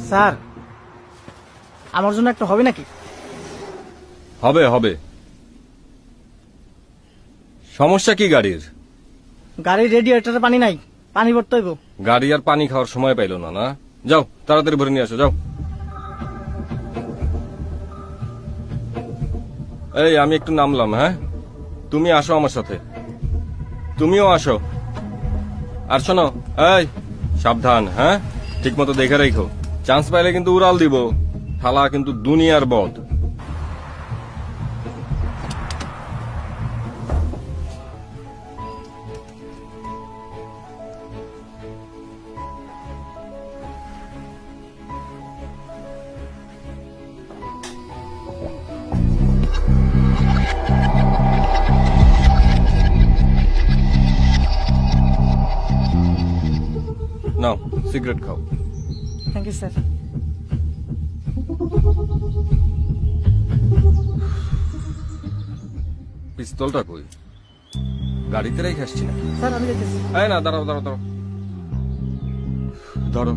Sir আমার জন্য একটা হবে নাকি? হবে হবে। সমস্যা কি গাড়ির? গাড়ির রেডিয়েটরে পানি নাই, পানি ভরতে হইব। গাড়ি আর পানি খাওয়ার সময় পাইল না। না যাও তাড়াতাড়ি ভরে নিয়ে আসো, যাও। এই আমি একটু নামলাম, হ্যাঁ তুমি আসো আমার সাথে, তুমিও আসো। আর শোনো, এই সাবধান, হ্যাঁ ঠিক মতো দেখে রেখো, চান্স পাইলে কিন্তু উড়াল দিব। থালা কিন্তু দুনিয়ার বদ। নাও সিগারেট খাও। Thank you sir. পিস্তলটা কই? গাড়িতে রেখে আসছি না। স্যার আমি যেতেছি। এই না, দাঁড়াও দাঁড়াও দাঁড়াও, ধরো।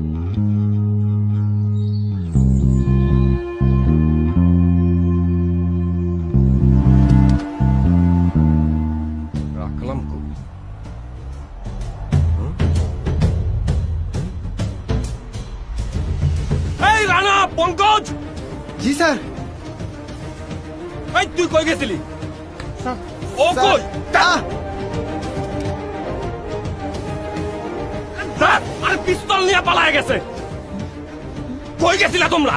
রাখলাম কই? এই রানা, পঙ্কজ। জি স্যার। এই তুই কই গেছিলি? স্যার ও কই? আরে পিস্তল নিয়ে পালায় গেছে। কই গেছিলা তোমরা?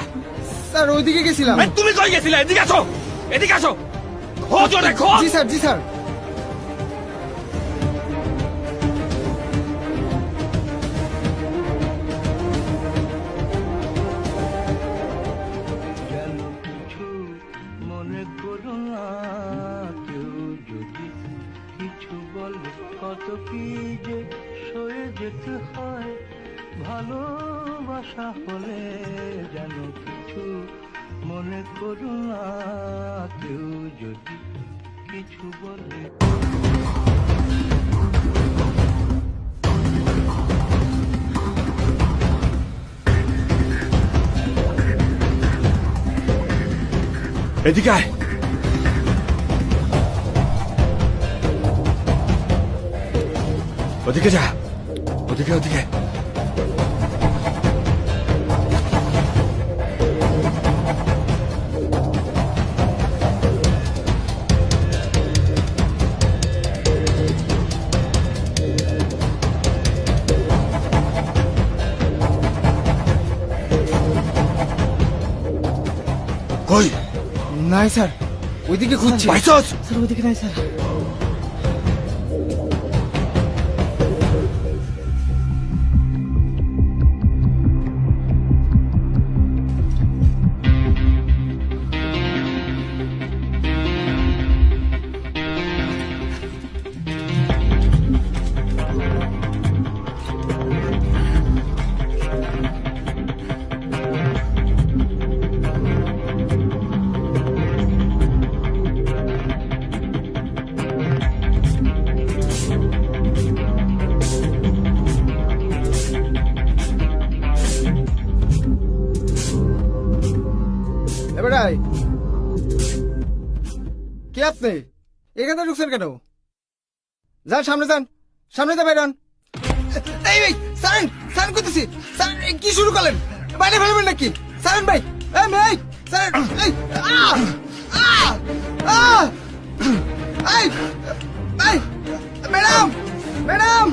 স্যার ওইদিকে গেছিলাম। এই তুমি কই গেছিলা? এদিকে আসো, এদিকে আসো। খোঁজ ওরে, খোঁজ। জি স্যার, জি স্যার। যেন কিছু মনে করো না, কেউ যদি কিছু বলে কত কি যে সয়ে যেতে হয় ভালোবাসা হলে। যেন কিছু মনে করো না, কেউ যদি কিছু বলে। এদিকে আয়। ওদিকে যা, ওদিকে ওদিকে। কই? নাই স্যার, ওইদিকে খুঁজছি। পাইছস? স্যার ওইদিকে নাই স্যার। এবারে কে আপনি? এখানে ঢুকছেন কেন? যান সামনে, যান সামনে, যা বাইরন। এই সারেন, সারেন করতেছি। স্যার কি শুরু করলেন? বাইরে ফেলবেন নাকি? সারেন ভাই, এই মেয়ে সারেন। এই এই এই ম্যাডাম, ম্যাডাম।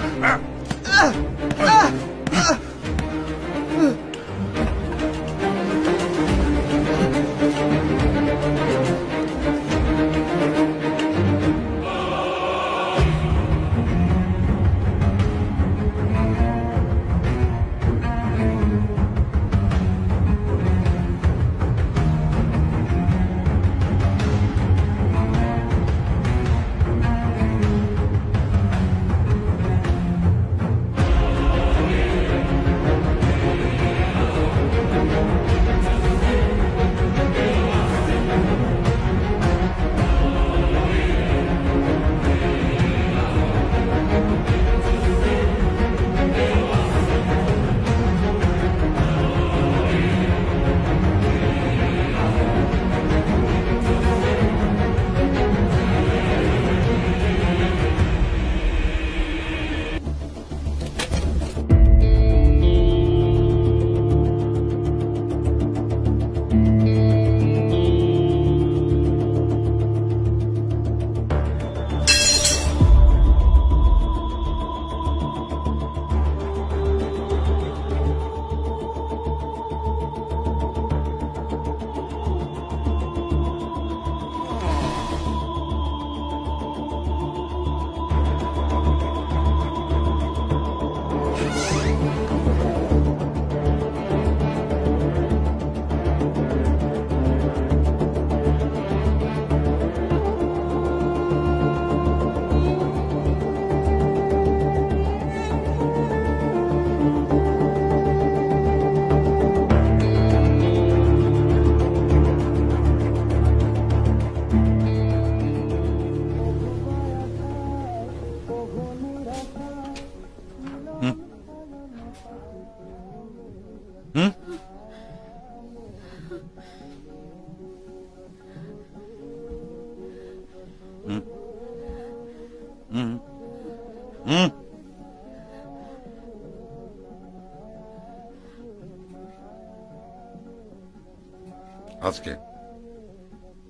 আজকে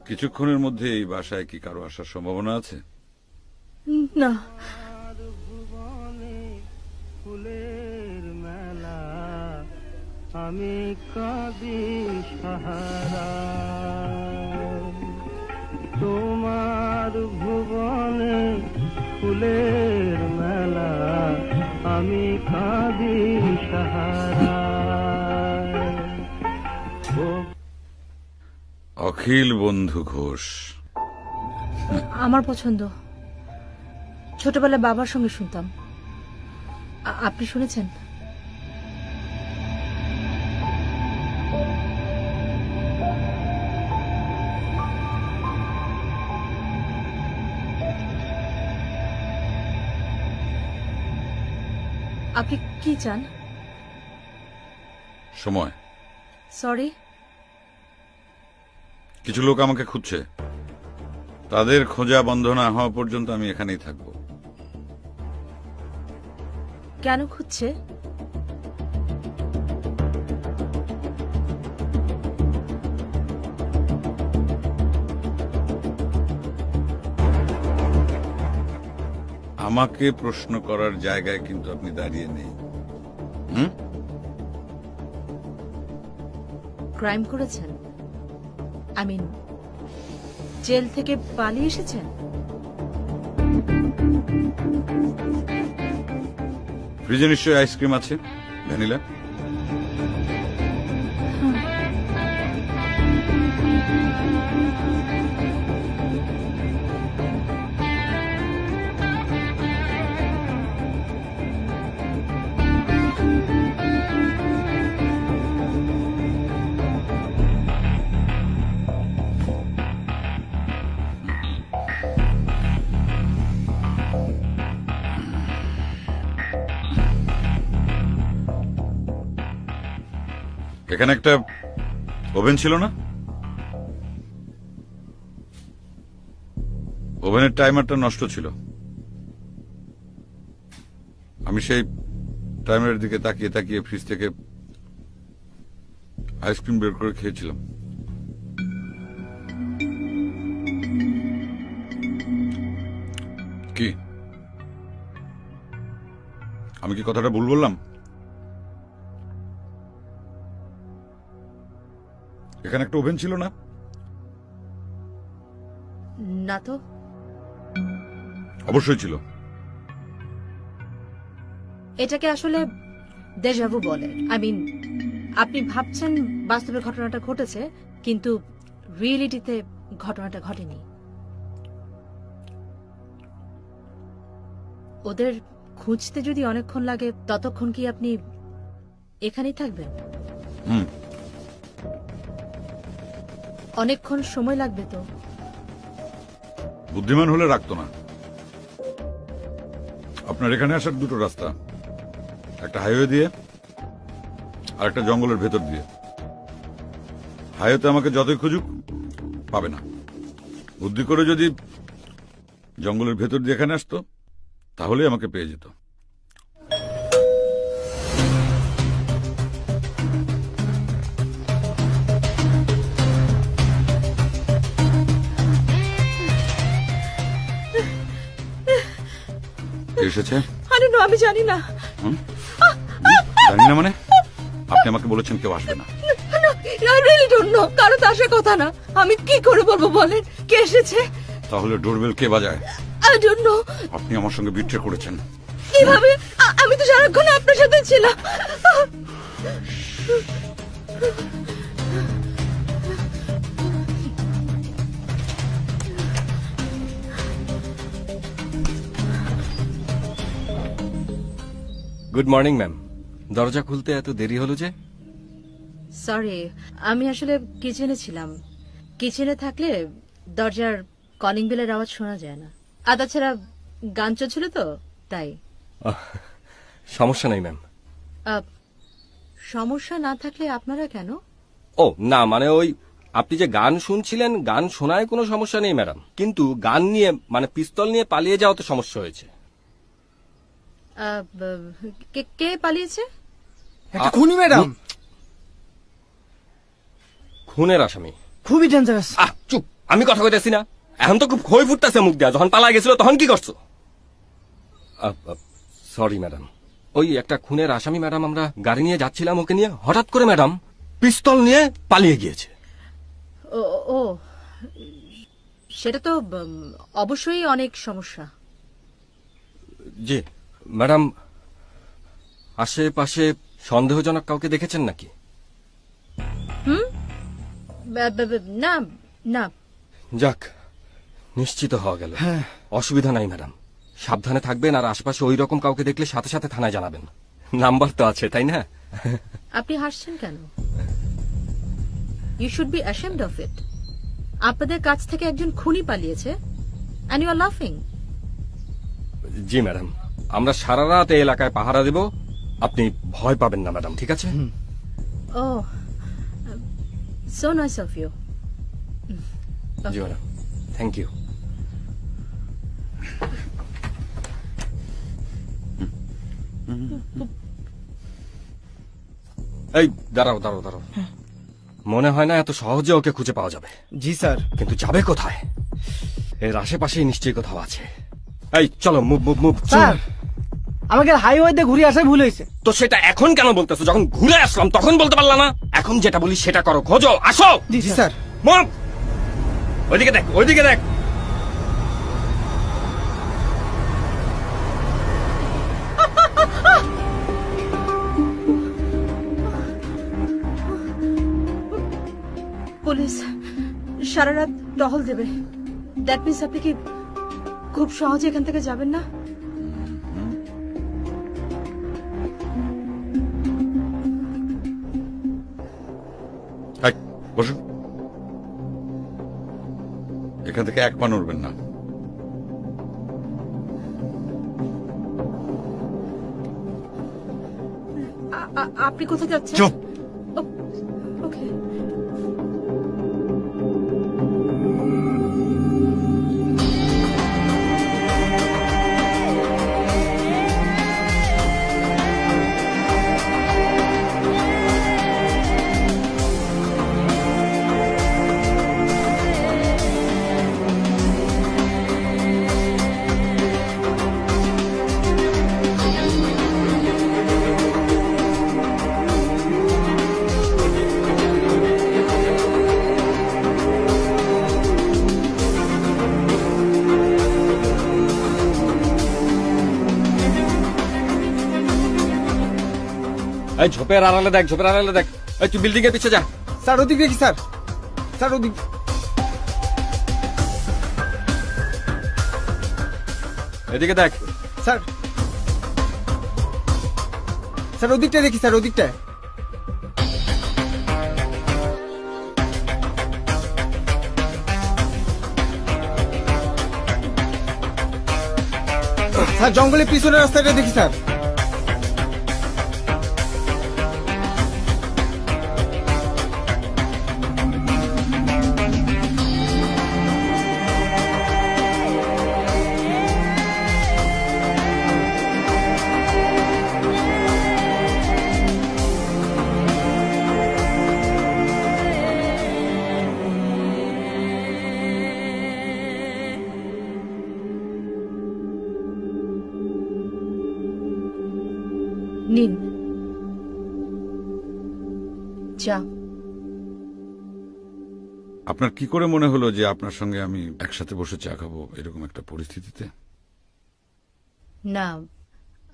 কিছুক্ষণের মধ্যে এই বাসায় কি কারো আসার সম্ভাবনা আছে? না, ফুলের মেলা আমি কাঁদি সাহারা তোমার ভুবনে ফুলের মেলা আমি কাঁদি সাহারা অখিল বন্ধু ঘোষ। আমার পছন্দ। ছোটবেলায় বাবার সঙ্গে শুনতাম। আপনি শুনেছেন? আপনি কি চান? সময়। সরি। কিছু লোক আমাকে খুঁজছে, তাদের খোঁজা বন্ধ না হওয়া পর্যন্ত আমি এখানেই থাকবো। কেন খুঁজছে? আমাকে প্রশ্ন করার জায়গায় কিন্তু আপনি দাঁড়িয়ে নেই। ক্রাইম করেছেন? আই মিন, জেল থেকে পালিয়ে এসেছেন? ফ্রিজে নিশ্চয়ই আইসক্রিম আছে, ভ্যানিলা। এখানে একটা ওভেন ছিল না? ওভেনের টাইমারটা নষ্ট ছিল। আমি সেই টাইমারের দিকে তাকিয়ে তাকিয়ে ফ্রিজ থেকে আইসক্রিম বের করে খেয়েছিলাম। কি আমি কি কথাটা ভুল বললাম? এখানে একটা ওভেন ছিল না? না তো। অবশ্যই ছিল। এটাকে আসলে দেজাভু বলে। আই মিন, আপনি ভাবছেন বাস্তবে ঘটনাটা ঘটেছে, কিন্তু রিয়েলিটিতে ঘটনাটা ঘটেনি। ওদের খুঁজতে যদি অনেকক্ষণ লাগে, ততক্ষণ কি আপনি এখানেই থাকবেন? অনেকক্ষণ সময় লাগবে তো। বুদ্ধিমান হলে রাখতো না। আপনার এখানে আসার দুটো রাস্তা, একটা হাইওয়ে দিয়ে আর একটা জঙ্গলের ভেতর দিয়ে। হাইওয়েতে আমাকে যতই খুঁজুক পাবে না। বুদ্ধি করে যদি জঙ্গলের ভেতর দিয়ে এখানে আসতো, তাহলেই আমাকে পেয়ে যেত। এসেছে? আরে নো, আমি জানি না। জানি না মানে? আপনি আমাকে বলেছেন কেউ আসবে না। I really don't know. কারো তো আসার কথা না। আমি কি করে বলবো বলেন? কে এসেছে? তাহলে ডোরবেল কে বাজায়? I don't know. আপনি আমার সঙ্গে বিট্রে করেছেন। কিভাবে? আমি তো সারাক্ষণ আপনার সাথে ছিলাম। Good morning ma'am. দরজা খুলতে এত দেরি হলো যে? সরি, আমি আসলে কিচেনে ছিলাম। কিচেনে থাকলে দরজার কলিং বেলের আওয়াজ শোনা যায় না। আর তাছাড়া গান চলছিল তো, তাই। সমস্যা নেই ম্যাম। সমস্যা না থাকলে আপনারা কেন? ও না, মানে ওই আপনি যে গান শুনছিলেন, গান শোনায় কোনো সমস্যা নেই ম্যাডাম, কিন্তু গান নিয়ে মানে পিস্তল নিয়ে পালিয়ে যাওয়াতে সমস্যা হয়েছে। কে পালিয়েছে? একটা খুনি ম্যাডাম। খুনের আসামি। খুবই ডেঞ্জারাস। চুপ, আমি কথা কইতেছি না, এখন তো খুব খই ফুটতেছে মুখ দেয়া। যখন পালা গেছিল তখন কি করছো? সরি ম্যাডাম, ওই একটা খুনের আসামি ম্যাডাম, আমরা গাড়ি নিয়ে যাচ্ছিলাম ওকে নিয়ে, হঠাৎ করে ম্যাডাম পিস্তল নিয়ে পালিয়ে গিয়েছে। ও ও সেটা তো অবশ্যই অনেক সমস্যা। জি ম্যাডাম, আশেপাশে সন্দেহজনক কাউকে দেখেছেন নাকি? না না। যাক, নিশ্চিত হওয়া গেল। অসুবিধা নাই ম্যাডাম, সাবধানে থাকবেন, আর আশপাশে ওই রকম কাউকে দেখলে সাথে সাথে থানায় জানাবেন। নাম্বার তো আছে, তাই না? আপনি হাসছেন কেন? You should be ashamed of it. আপনাদের কাছ থেকে একজন খুনি পালিয়েছে and you are laughing. G madam, আমরা সারা রাত এই এলাকায় পাহারা দেব, আপনি ভয় পাবেন না ম্যাডাম, ঠিক আছে? Oh, so nice of you. জি ম্যাডাম, থ্যাংক ইউ। এই দাঁড়াও দাঁড়াও দাঁড়াও, মনে হয় না এত সহজে ওকে খুঁজে পাওয়া যাবে। জি স্যার। কিন্তু যাবে কোথায়? এর আশেপাশেই নিশ্চয়ই কোথাও আছে। এই চলো, মুভ মুভ মুভ। স্যার, আমাকে হাইওয়েতে ঘুরে আসাই ভুল হয়েছে। তো সেটা এখন কেন বলতেছো? যখন ঘুরে আসলাম তখন বলতে পারলা না? এখন যেটা বলি সেটা করো, খোঁজো, আসো। জি স্যার। মুভ, ওইদিকে দেখ, ওইদিকে দেখ। পুলিশ সারা রাত টহল দেবে। দ্যাট মিন্স আপনি কি খুব সহজে এখান থেকে যাবেন না? এই, বসুন। এখান থেকে এক পা নড়বেন না। আপনি কোথায় যাচ্ছেন? চুপ। ওকে। এই ঝোপের আড়ালে দেখ, ঝোপের আড়ালে দেখ। এই তুই বিল্ডিং এর পিছে যা। স্যার ওদিক দেখি স্যার। স্যার ওদিক। এদিকে দেখ। স্যার স্যার ওদিকটা দেখি স্যার, ওদিকটা। স্যার জঙ্গলের পিছনের রাস্তাটা দেখি স্যার। নিন চা। আপনার কি করে মনে হলো যে আপনার সঙ্গে আমি একসাথে বসে চা খাবো এরকম একটা পরিস্থিতিতে? না,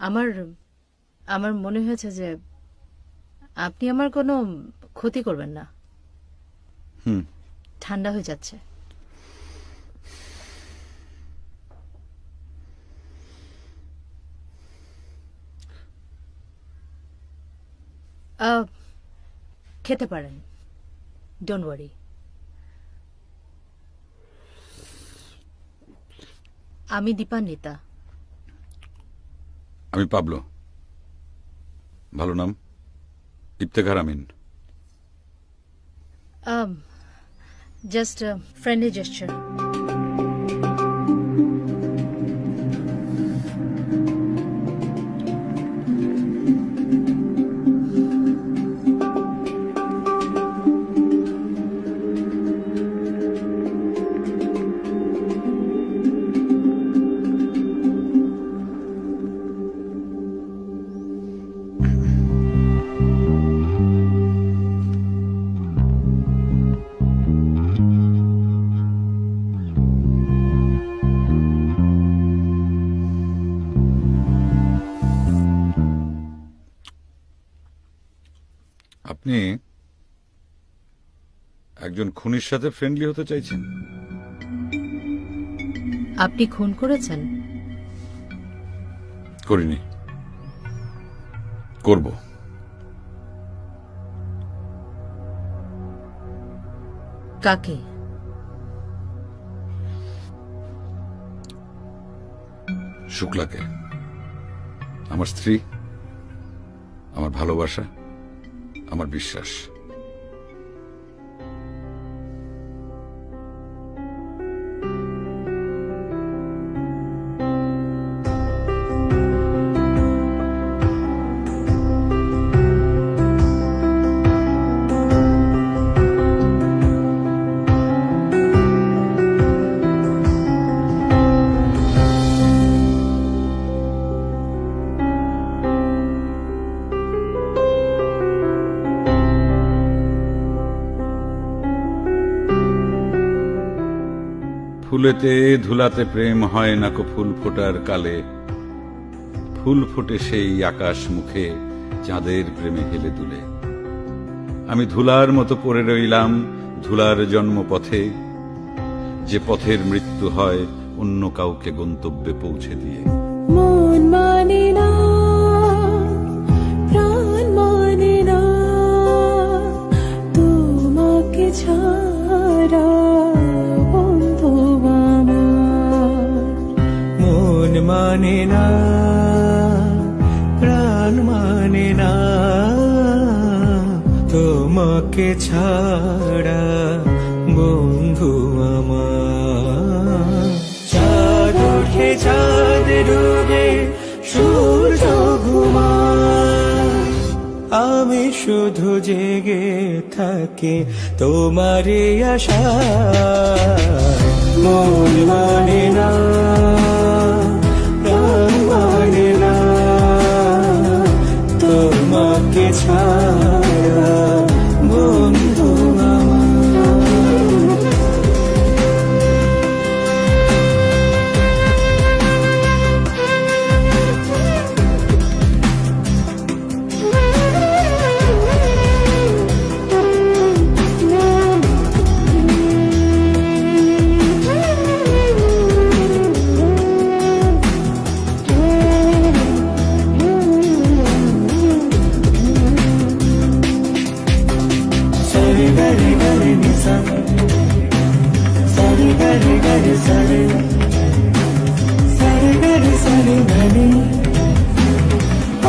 আমার আমার মনে হয়েছে যে আপনি আমার কোনো ক্ষতি করবেন না। ঠান্ডা হয়ে যাচ্ছে। খেতে পারেন, ডোন্ট ওয়ারি। আমি দীপান্বিতা। আমি পাবলো। ভালো নাম, Iftekhar Amin. Just friendly jester. আপনি একজন খুনির সাথে ফ্রেন্ডলি হতে চাইছেন? আপনি খুন করেছেন? করিনি, করব। কাকে? শুক্লাকে, আমার স্ত্রী, আমার ভালোবাসা, আমার বিশ্বাস। ফুলেতে ধুলাতে প্রেম হয় না কো ফুল ফোটার কালে, ফুল ফোটে সেই আকাশ মুখে চাঁদের প্রেমে হেলে দুলে। আমি ধুলার মতো পড়ে রইলাম ধুলার জন্মপথে, যে পথের মৃত্যু হয় অন্য কাউকে গন্তব্যে পৌঁছে দিয়ে। মন মানে না, প্রাণ মানে না, তোমাকে ছাড়া বন্ধু আমার। মন মানে না, প্রাণ মানে না, তোমাকে ছাড়া বন্ধু আমার। চাঁদ ওঠে চাঁদ ডুবে সূর্য ঘুমায়, আমি শুধু জেগে থাকি তোমারই আশায়। মন মানে না, প্রাণ মানে না, তোমাকে ছাড়া বন্ধু আমার। Sari gari gari nisa, sari gari gari sari, sari gari sari gari,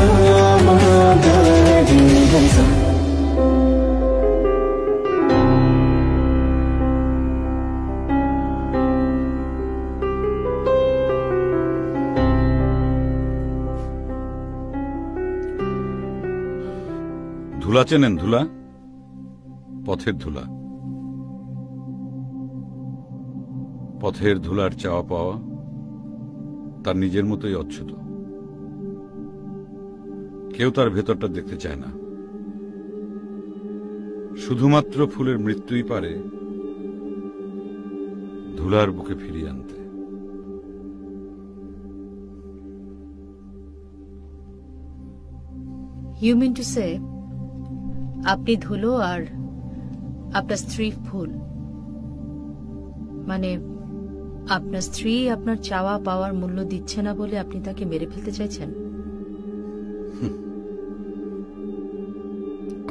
ama gari nisa. ধুলা চেনেন? ধুলা, পথের ধুলা। পথের ধুলার চাওয়া পাওয়া তার নিজের মতোই অচ্ছুত। কেউ তার ভেতরটা দেখতে চায় না। শুধুমাত্র ফুলের মৃত্যুই পারে ধুলার বুকে ফিরিয়ে আনতে। ইউ মিন টু সে আপনি ধুলো আর আপনার স্ত্রী ফুল? মানে আপনার স্ত্রী আপনার চাওয়া পাওয়ার মূল্য দিচ্ছে না বলে আপনি তাকে মেরে ফেলতে চাইছেন?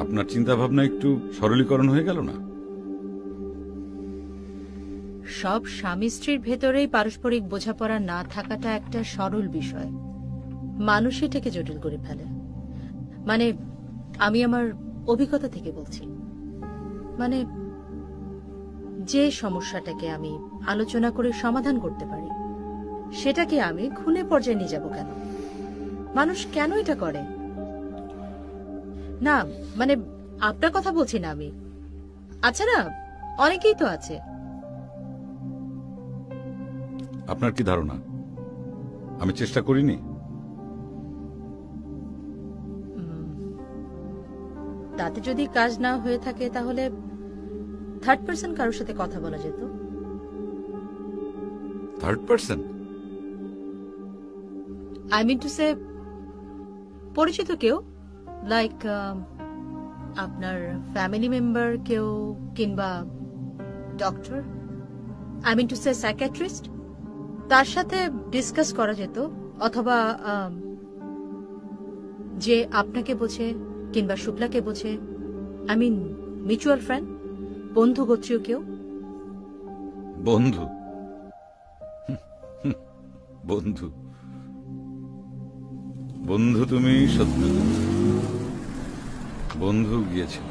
আপনার চিন্তা ভাবনা একটু সরলীকরণ হয়ে গেল না? সব স্বামী স্ত্রীর ভেতরেই পারস্পরিক বোঝাপড়া না থাকাটা একটা সরল বিষয়, মানুষ এটাকে জটিল করে ফেলে। মানে আমি আমার অভিজ্ঞতা থেকে বলছি, মানে যে সমস্যাটাকে আমি আলোচনা করে সমাধান করতে পারি সেটাকে আমি খুনে পর্যায়ে নিয়ে যাব কেন? মানুষ কেন এটা করে? না মানে আপনার কথা বলছি না আমি। আচ্ছা না, অনেকেই তো আছে। আপনার কি ধারণা আমি চেষ্টা করিনি? তাতে যদি কাজ না হয়ে থাকে তাহলে থার্ড পার্সন কারোর সাথে কথা বলা যেত। Third person? I mean to say পরিচিত কেউ, লাইক আপনার ফ্যামিলি মেম্বার কেউ, কিংবা doctor, I mean to say psychiatrist. তার সাথে ডিসকাস করা যেত, অথবা যে আপনাকে বোঝে কিংবা শুক্লাকে বোঝে, আই মিন মিউচুয়াল ফ্রেন্ড, বন্ধু গোত্রীয় কেউ। বন্ধু? বন্ধু বন্ধু তুমি সত্যি বন্ধু গিয়েছিল।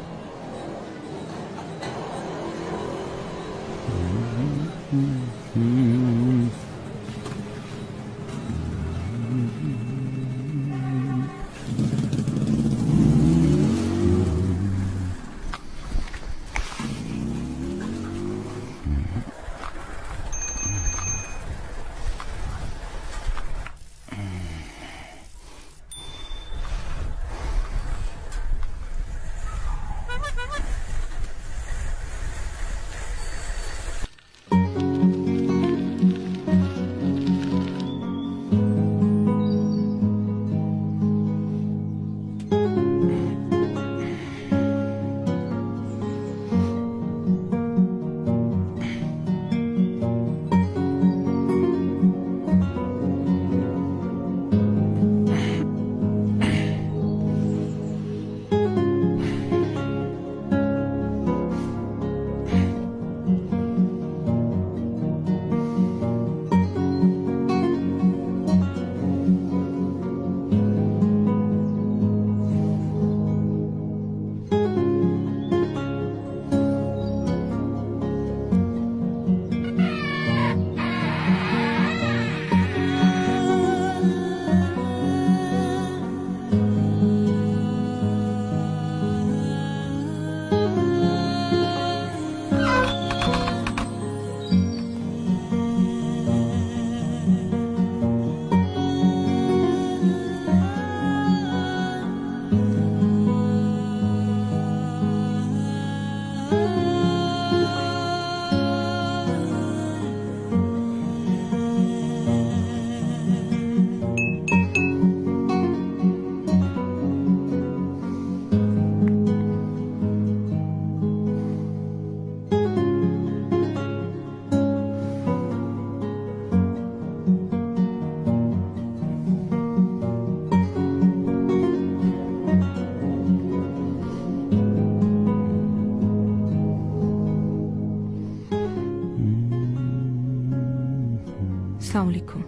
আসসালামু আলাইকুম।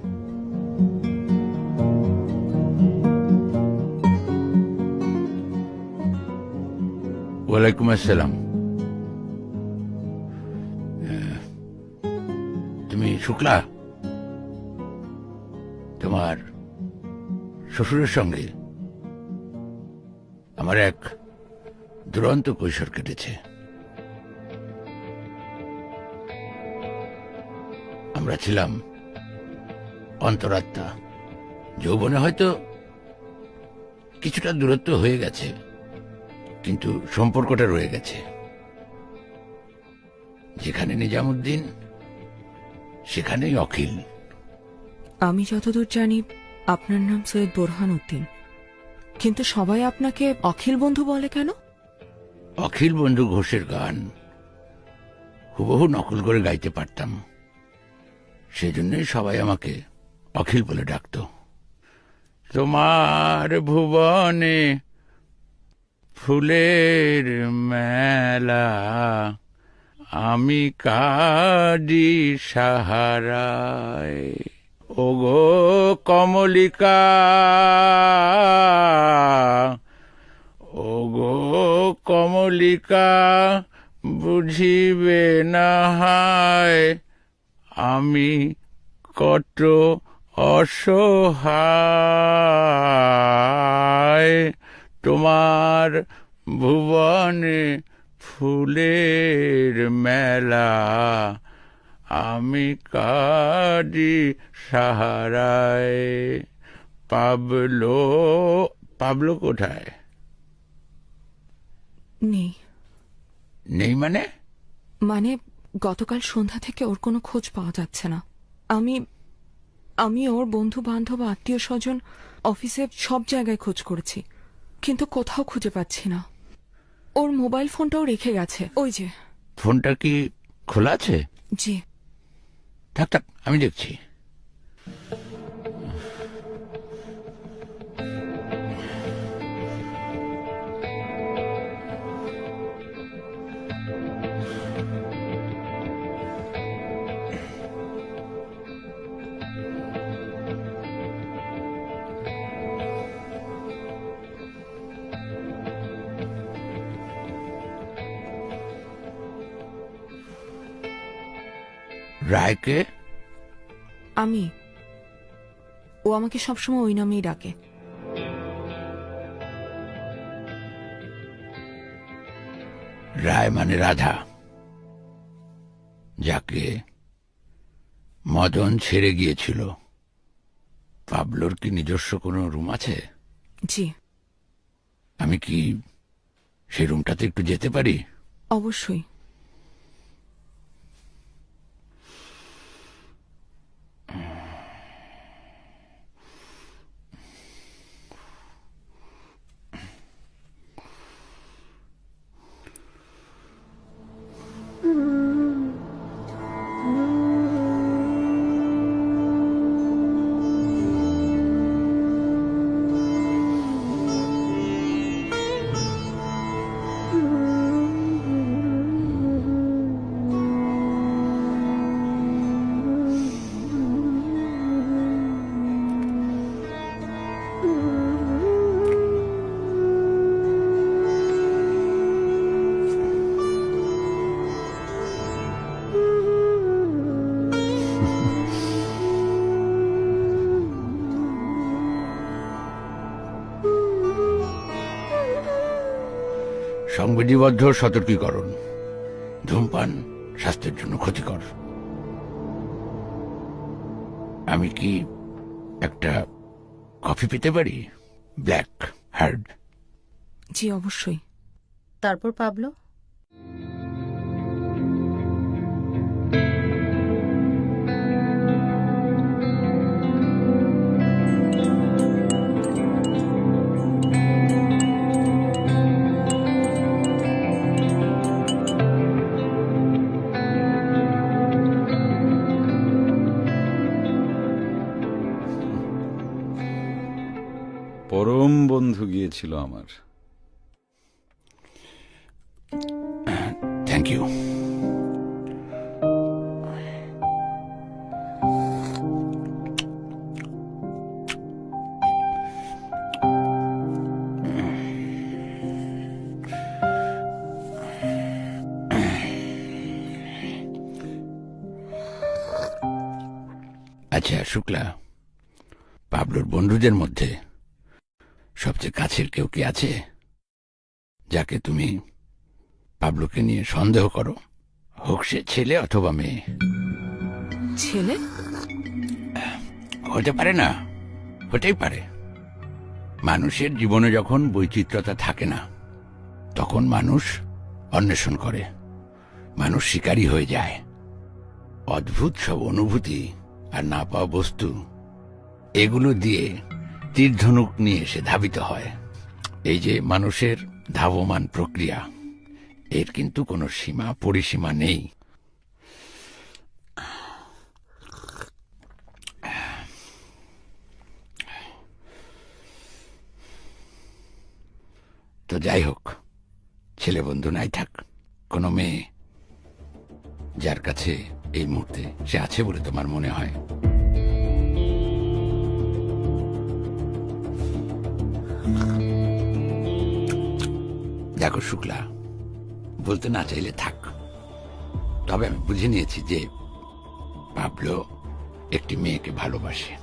ওয়ালাইকুম আসসালাম। তুমি শুক্লা? তোমার শ্বশুরের সঙ্গে আমার এক দুরন্ত কৈশোর কেটেছে। আমরা ছিলাম অন্তরাত্মা। যৌবনে হয়তো কিছুটা দূরত্ব হয়ে গেছে, কিন্তু সম্পর্কটা রয়ে গেছে। যেখানে নিজামুদ্দিন সেখানেই অখিল। আমি যতদূর জানি আপনার নাম সৈয়দ বোরহান উদ্দিন, কিন্তু সবাই আপনাকে অখিল বন্ধু বলে কেন? অখিল বন্ধু ঘোষের গান হুবহু নকল করে গাইতে পারতাম, সেজন্যই সবাই আমাকে অখিল বলে ডাকত। তোমার ভুবনে ফুলের মেলা, আমি কাদি সাহারায়। ওগো কমলিকা, ওগো কমলিকা, বুঝিবে না হয় আমি কত অসহায়, তোমার ভুবনে ফুলের মেলা, আমি কাঁদি সাহারায়। পাবলো, পাবলো কোথায়? নেই। নেই মানে? মানে গতকাল সন্ধ্যা থেকে ওর কোনো খোঁজ পাওয়া যাচ্ছে না। আমি ওর বন্ধু বান্ধব আত্মীয় স্বজন অফিসে সব জায়গায় খোঁজ করেছি, কিন্তু কোথাও খুঁজে পাচ্ছি না। ওর মোবাইল ফোনটাও রেখে গেছে। ওই যে। ফোনটা কি খোলা আছে? জি। থাক থাক, আমি দেখছি। রায়কে? ও আমাকে সবসময় ওই নামেই ডাকে। রায় মানে রাধা, যাকে মদন ছেড়ে গিয়েছিল। পাবলোর কি নিজস্ব কোনো রুম আছে? জি। আমি কি সেই রুমটাতে একটু যেতে পারি? অবশ্যই। সংবিধিবদ্ধ সতর্কীকরণ, ধূমপান স্বাস্থ্যের জন্য ক্ষতিকর। আমি কি একটা কফি পেতে পারি? Black hard. জি অবশ্যই। তারপর পাবলো? পরম বন্ধু গিয়েছিল আমার। Thank you. আচ্ছা শুক্লা, পাবলোর বন্ধুদের মধ্যে সবচেয়ে কাছের কেউ কি আছে যাকে তুমি পাবলোকে নিয়ে সন্দেহ করো? হোক সে ছেলে অথবা মেয়ে। ছেলে? হতে পারে না, হতেই পারে। মানুষের জীবনে যখন বৈচিত্র্যতা থাকে না, তখন মানুষ অন্বেষণ করে, মানুষ শিকারী হয়ে যায়। অদ্ভুত সব অনুভূতি আর না পাওয়া বস্তু, এগুলো দিয়ে তীরধনুক নিয়ে এসে ধাবিত হয়। এই যে মানুষের ধাবমান প্রক্রিয়া, এর কিন্তু কোনো সীমা পরিসীমা নেই। তো যাই হোক, ছেলে বন্ধু নাই থাক, কোনো মেয়ে যার কাছে এই মুহূর্তে সে আছে বলে তোমার মনে হয়? দেখো শুক্লা, বলতে না চাইলে থাক। তবে আমি বুঝে নিয়েছি যে পাবলো একটি মেয়েকে ভালোবাসে,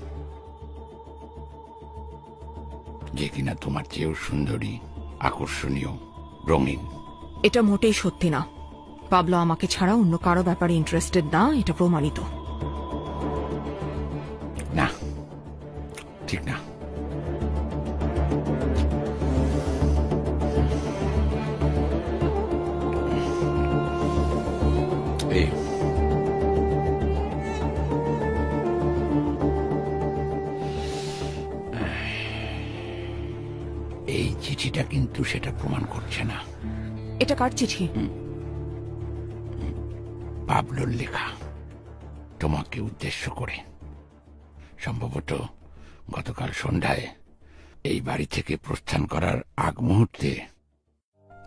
যে কিনা তোমার চেয়েও সুন্দরী, আকর্ষণীয়, রঙিন। এটা মোটেই সত্যি না। পাবলো আমাকে ছাড়া অন্য কারো ব্যাপারে ইন্টারেস্টেড না, এটা প্রমাণিত। না, ঠিক না। এই এই চিঠিটা কিন্তু সেটা প্রমাণ করছে না। এটা কার চিঠি? পাবলোর লেখা, তোমাকে উদ্দেশ্য করে। সম্ভবত গতকাল সন্ধ্যায় এই বাড়ি থেকে প্রস্থান করার আগ মুহূর্তে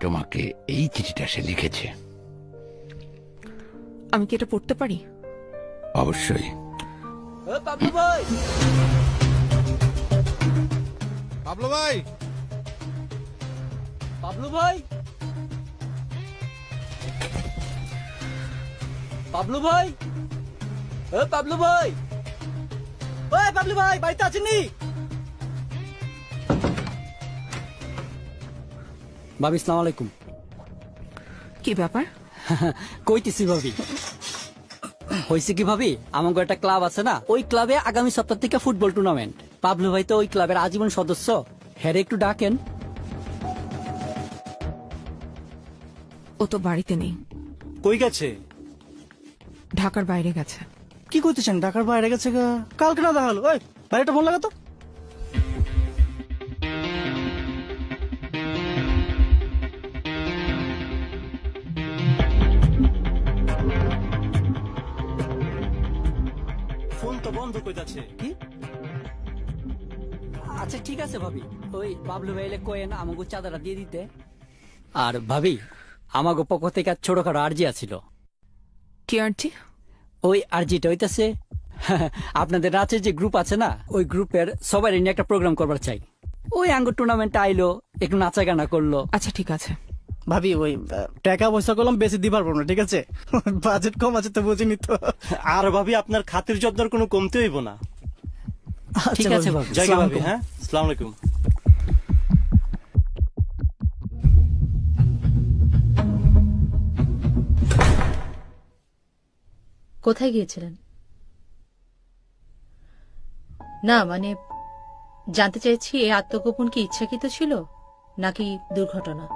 তোমাকে এই চিঠিটা সে লিখেছে। আমি কি এটা পড়তে পারি? অবশ্যই। পাবলু ভাই, পাবলো ভাই, পাবলু ভাই, পাবলু ভাই, পাবলু ভাই, পাবলু ভাই বাড়িতে আছেননি? ভাবি সালাম আলাইকুম। কি ব্যাপার? কইতেছি ভাবি, হয়েছে কি ভাবি, আমাকে একটা ক্লাব আছে না, ওই ক্লাবে আগামী সপ্তাহ থেকে ফুটবল টুর্নামেন্ট। পাবলু ভাই তো ওই ক্লাবের আজীবন সদস্য, হ্যাঁ একটু ডাকেন। ও তো বাড়িতে নেই, কই গেছে? ঢাকার বাইরে গেছে। কি করতেছেন? ঢাকার বাইরে গেছে গা? কালকে না দেখালো? ওই বাইরেটা ফোন লাগা তো। ফোন তো বন্ধ কইতাছে। কি? আচ্ছা ঠিক আছে ভাবি, ওই পাবলু ভাই এলে কয়েন আমাকে চাঁদাটা দিয়ে দিতে। আর ভাবি, আমাকে পক্ষ থেকে ছোটখাটো আর্জি আছিল। কি আরজি? ওই আর্জিটা হইতাছে আপনাদের নাচের যে গ্রুপ আছে না, ওই গ্রুপের সবাই নিয়ে একটা প্রোগ্রাম করবার চাই। ওই আঙ্গ টুর্নামেন্ট আইলো, একটু নাচা গানা করলো। আচ্ছা ঠিক আছে। ভাবি ওই টাকা পয়সা করলাম বেশি দিবার পারবো না, ঠিক আছে? বাজেট কম আছে তো বুঝিনি তো। আর ভাবি আপনার খাতির যত্নের কোনো কমতে হইব না। ঠিক আছে ভাবি, জায়গা আসসালামু ভাবি। আলাইকুম। হ্যাঁ, আসসালামু আলাইকুম। কোথায় গিয়েছিলেন? না মানে জানতে চাইছি, এই আত্মগোপন কি ইচ্ছাকৃত ছিল নাকি দুর্ঘটনা?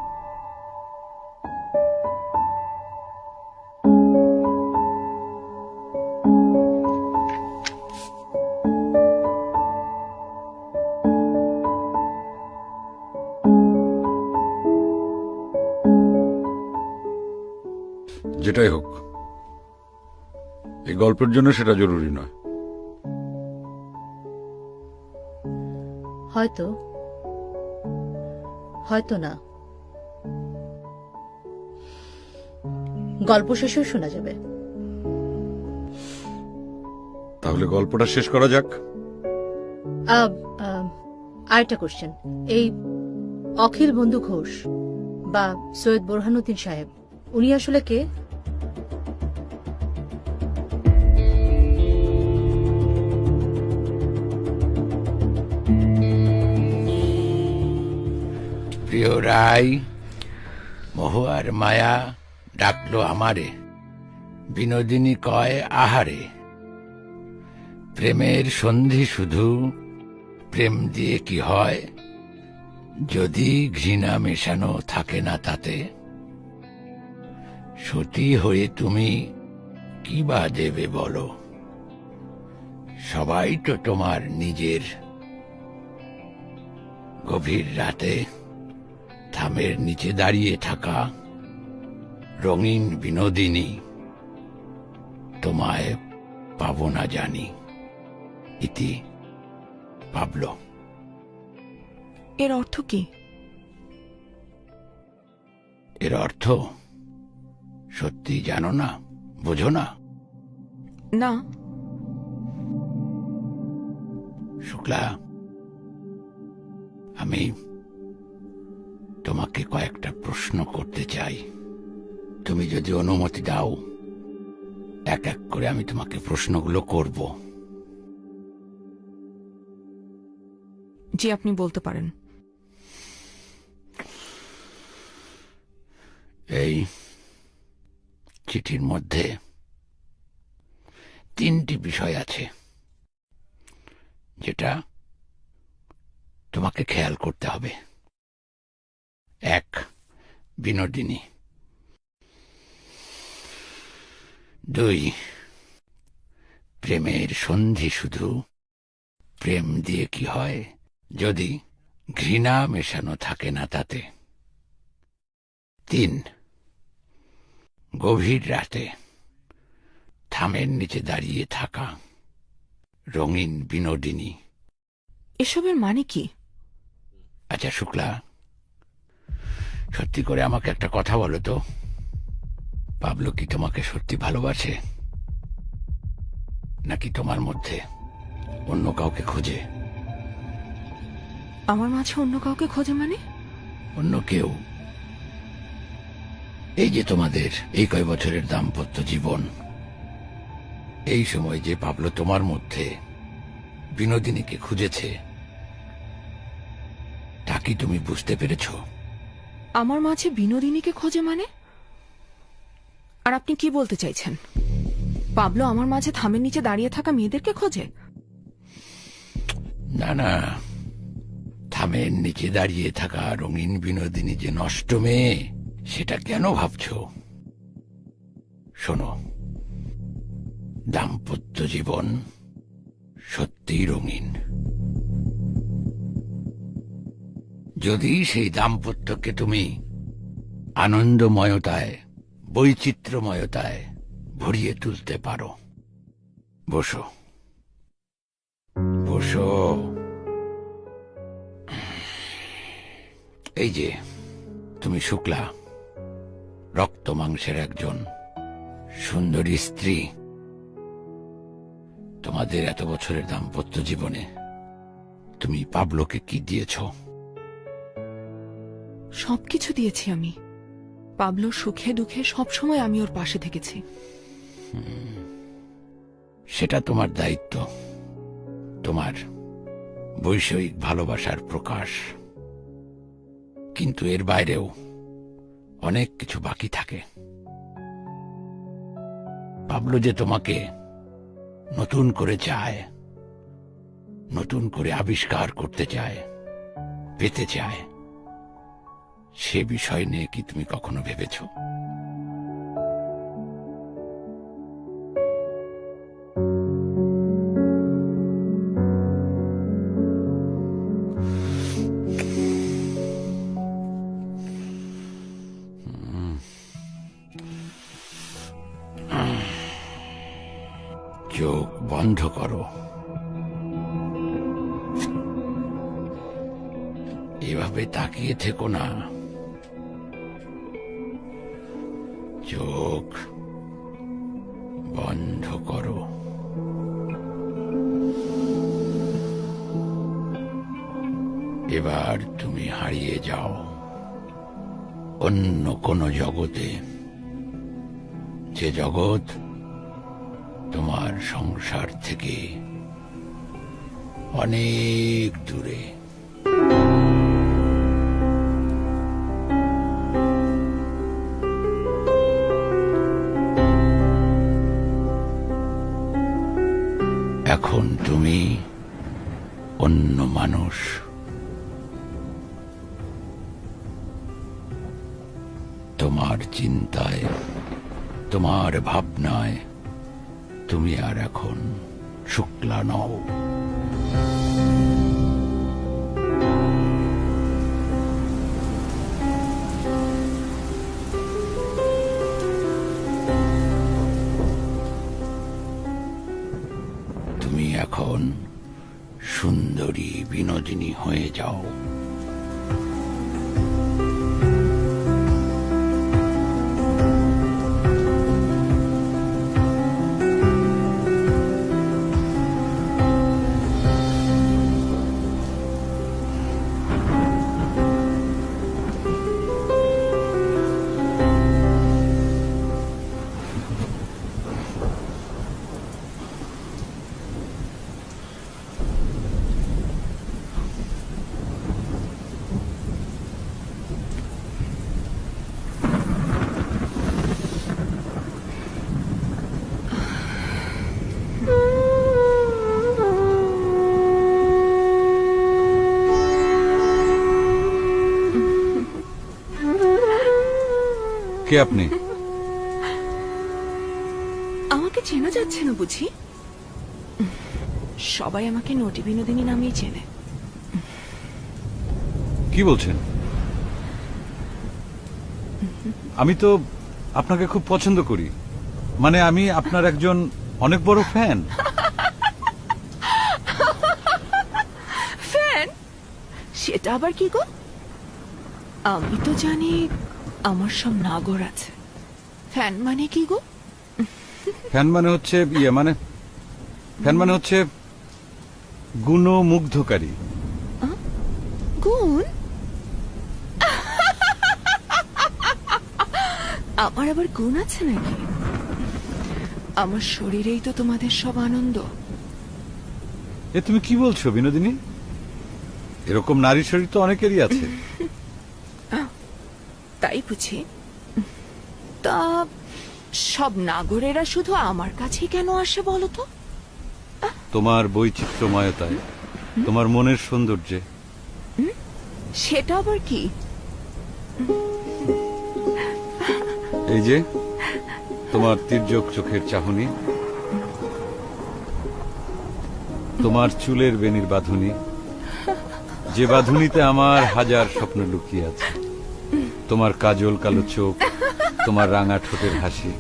যেটাই হোক, এই গল্পের জন্য সেটা জরুরি নয়। হয়তো, হয়তো না। গল্প শেষেও শোনা যাবে। তাহলে গল্পটা শেষ করা যাক। আরেকটা কোশ্চেন, এই অখিল বন্ধু ঘোষ বা সৈয়দ বোরহানুদ্দিন সাহেব, উনি আসলে কে? প্রিয় রায়, মহুয়ার মায়া ডাকলো আমারে, বিনোদিনী কয় আহারে। প্রেমের সন্ধি শুধু প্রেম দিয়ে কি হয়, যদি ঘৃণা মেশানো থাকে না তাতে। সতী হয়ে তুমি কি বা দেবে বলো, সবাই তো তোমার নিজের। গভীর রাতে থামের নিচে দাঁড়িয়ে থাকা রঙিন বিনোদিনী, তোমায় পাবো না জানি। ইতি পাবলো। এর অর্থ কি? এর অর্থ সত্যি জানো না, বোঝো না? না। শুক্লা, আমি তোমাকে কয়েকটা প্রশ্ন করতে চাই। তুমি যদি অনুমতি দাও এক এক করে আমি তোমাকে প্রশ্নগুলো করব। জি, আপনি বলতে পারেন। এই চিঠির মধ্যে 3টি বিষয় আছে যেটা তোমাকে খেয়াল করতে হবে। 1, বিনোদিনী। 2, প্রেমের সন্ধি শুধু প্রেম দিয়ে কি হয় যদি ঘৃণা মেশানো থাকে না তাতে। 3, গভীর রাতে থামের নিচে দাঁড়িয়ে থাকা রঙিন বিনোদিনী। এসবের মানে কি? আচ্ছা শুক্লা, সত্যি করে আমাকে একটা কথা বলো তো, পাবলো কি তোমাকে সত্যি ভালোবাসে, নাকি তোমার মধ্যে অন্য কাউকে খোঁজে? আমার মাঝে অন্য কাউকে খোঁজে মানে? অন্য কেউ। এই যে তোমাদের এই কয় বছরের দাম্পত্য জীবন, এই সময় যে পাবলো তোমার মধ্যে বিনোদিনীকে খুঁজেছে, তা কি তুমি বুঝতে পেরেছ? আমার মাঝে বিনোদিনীকে খোঁজে মানে? আর আপনি কি বলতে চাইছেন? পাবলো আমার মাঝে থামের নিচে দাঁড়িয়ে থাকা মেয়েদেরকে খোঁজে? না না, থামের নিচে দাঁড়িয়ে থাকা রঙিন বিনোদিনী যে নষ্ট মেয়ে, সেটা কেন ভাবছ? শোনো, দাম্পত্য জীবন সত্যিই রঙিন। যদি সেই দাম্পত্যকে তুমি আনন্দময়তায়, বৈচিত্র্যময়তায় ভরিয়ে তুলতে পারো। বসো বসো। এই যে তুমি শুক্লা, রক্ত মাংসের একজন সুন্দরী স্ত্রী। তোমাদের এত বছরের দাম্পত্য জীবনে তুমি পাবলোকে কি দিয়েছ? সবকিছু দিয়েছি আমি। পাবলোর সুখে দুঃখে সবসময় আমি ওর পাশে থেকেছি। সেটা তোমার দায়িত্ব, তোমার বৈষয়িক ভালোবাসার প্রকাশ। কিন্তু এর বাইরেও অনেক কিছু বাকি থাকে। পাবলো যে তোমাকে নতুন করে চায়, নতুন করে আবিষ্কার করতে চায়, পেতে চায়, সে বিষয় নিয়ে কি তুমি কখনো ভেবেছ? চোখ বন্ধ করো। এভাবে তাকিয়ে থেকো না, চোখ বন্ধ করো। এবার তুমি হারিয়ে যাও অন্য কোন জগতে, যে জগৎ তোমার সংসার থেকে অনেক দূরে। এখন তুমি অন্য মানুষ। তোমার চিন্তায়, তোমার ভাবনায় তুমি আর এখন শুক্লা নও। তুমি এখন সুন্দরী বিনোদিনী হয়ে যাও। কে আপনি? আমাকে চেনা যাচ্ছে না বুঝি? সবাই আমাকে নটি বিনোদিনী নামেই চেনে। কি বলছেন? আমি তো আপনাকে খুব পছন্দ করি, মানে আমি আপনার একজন অনেক বড় ফ্যান। ফ্যান? সেটা আবার কি গো? আমি তো জানি আমার সব নাগর আছে। ফ্যান মানে কি গো? ফ্যান মানে হচ্ছে ফ্যান মানে হচ্ছে গুণমুগ্ধকারী। গুণ? আমার আবার গুণ আছে নাকি? আমার শরীরেই তো তোমাদের সব আনন্দ। এ তুমি কি বলছো বিনোদিনী? এরকম নারী শরীর তো অনেকেরই আছে। তাই বুঝি? তা সব নাগরেরা শুধু আমার কাছেই কেন আসে বলো তো? তোমার বৈচিত্র্যময়তায়, তোমার মনের সৌন্দর্যে। সেটা আবার কি? এই যে তোমার তির্যক চোখের চাহনি, তোমার চুলের বেনির বাঁধুনি, যে বাঁধুনিতে আমার হাজার স্বপ্ন লুকিয়ে আছে, তোমার কাজল কালো চোখ, তোমার রাঙা ঠোঁটের হাসি,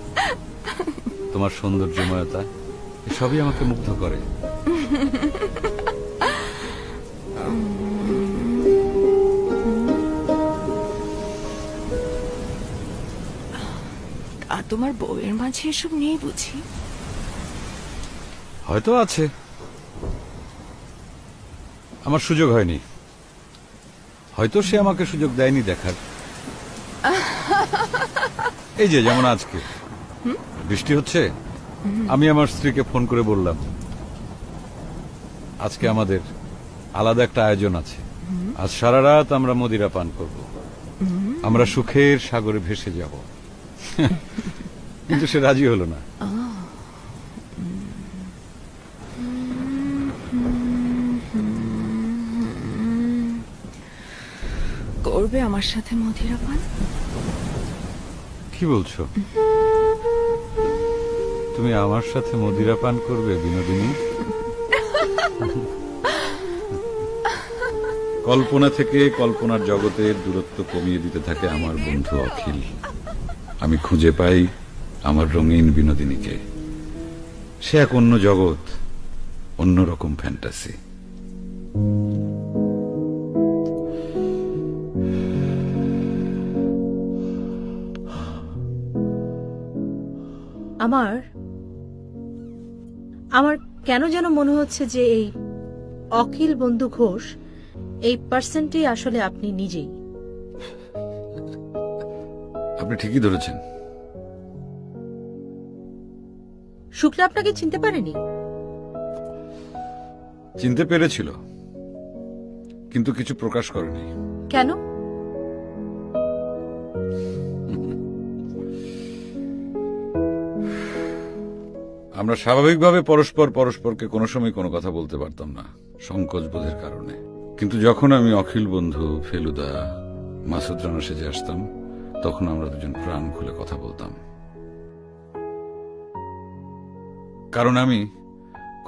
তোমার সৌন্দর্যময়তা, এসবই আমাকে মুগ্ধ করে। আর তোমার বউয়ের মাঝে এসব নেই বুঝি? হয়তো আছে, আমার সুযোগ হয়নি, হয়তো সে আমাকে সুযোগ দেয়নি দেখার। এই যে যেমন আজকে বৃষ্টি হচ্ছে, আমি আমার স্ত্রীকে ফোন করে বললাম আজকে আমাদের আলাদা একটা আয়োজন আছে, আজ সারা রাত আমরা মদিরা পান করব, আমরা সুখের সাগরে ভেসে যাব। কিন্তু সে রাজি হলো না। করবে আমার সাথে মদিরা পান? কি বলছো? তুমি আমার সাথে মদিরা পান করবে বিনোদিনী? কল্পনা থেকে কল্পনার জগতের দূরত্ব কমিয়ে দিতে থাকে আমার বন্ধু অখিল। আমি খুঁজে পাই আমার রঙিন বিনোদিনীকে। সে এক অন্য জগৎ, অন্যরকম ফ্যান্টাসি। আমার কেন যেন মনে হচ্ছে যে এই অখিল বন্ধু ঘোষ, এই পার্সনটি আসলে আপনি নিজেই। আপনি ঠিকই ধরেছেন। শুক্লা আপনাকে চিনতে পারেনি? চিনতে পেরেছিল, কিন্তু কিছু প্রকাশ করেনি। কেন? আমরা স্বাভাবিকভাবে পরস্পরকে কোনো সময় কোনো কথা বলতে পারতাম না, সংকোচ বোধের কারণে। কিন্তু যখন আমি অখিল বন্ধু, ফেলুদা, মাসুদ রানা সেজে আসতাম, তখন আমরা দুজন প্রাণ খুলে কথা বলতাম। কারণ আমি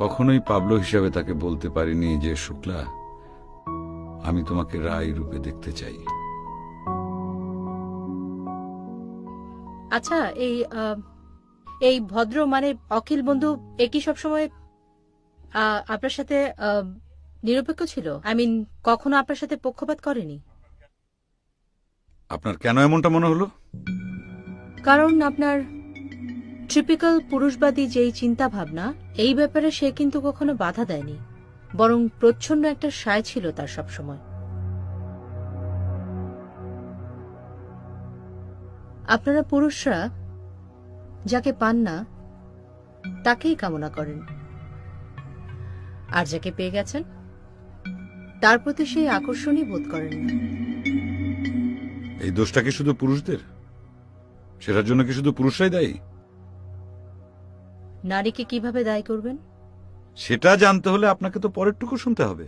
কখনোই পাবলো হিসাবে তাকে বলতে পারিনি যে শুক্লা, আমি তোমাকে রায় রূপে দেখতে চাই। আচ্ছা, এই ভদ্র মানে অখিল বন্ধু একই সবসময় আপনার সাথে নিরপেক্ষ ছিল? আই মিন, কখনো আপনার সাথে পক্ষপাত করেনি? আপনার কেন এমনটা মনে হলো? কারণ আপনার ট্রিপিক্যাল পুরুষবাদী যেই চিন্তা ভাবনা, এই ব্যাপারে সে কিন্তু কখনো বাধা দেয়নি, বরং প্রচ্ছন্ন একটা সায় ছিল তার সবসময়। আপনারা পুরুষরা যাকে পান না তাকেই কামনা করেন, আর যাকে পেয়ে গেছেন তার প্রতি সেই আকর্ষণই বোধ করেন না। এই দোষটা কি শুধু পুরুষদের? সেটার জন্য কি শুধু পুরুষরাই দায়ী? নারীকে কিভাবে দায়ী করবেন? সেটা জানতে হলে আপনাকে তো পরেরটুকু শুনতে হবে।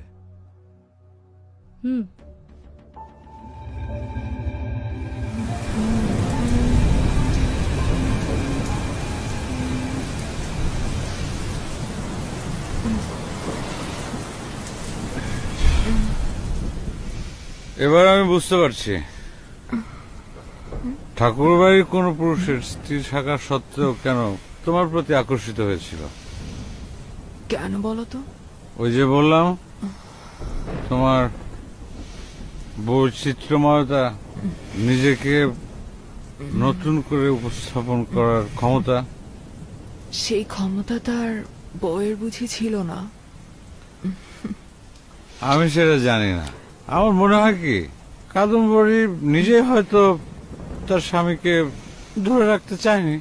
এবার আমি বুঝতে পারছি ঠাকুর বাড়ির কোন পুরুষের স্ত্রী থাকা সত্ত্বেও কেন তোমার প্রতি আকর্ষিত হয়েছিল। কেন বলো তো? ওই যে বললাম তোমার বৈচিত্র্যময়তা, নিজেকে নতুন করে উপস্থাপন করার ক্ষমতা। সেই ক্ষমতা তার বউয়ের বুঝি ছিল না? আমি সেটা জানি না। আমার মনে হয় কি কাদম্বরী নিজেই হয়তো তার স্বামীকে ধরে রাখতে চায়নি,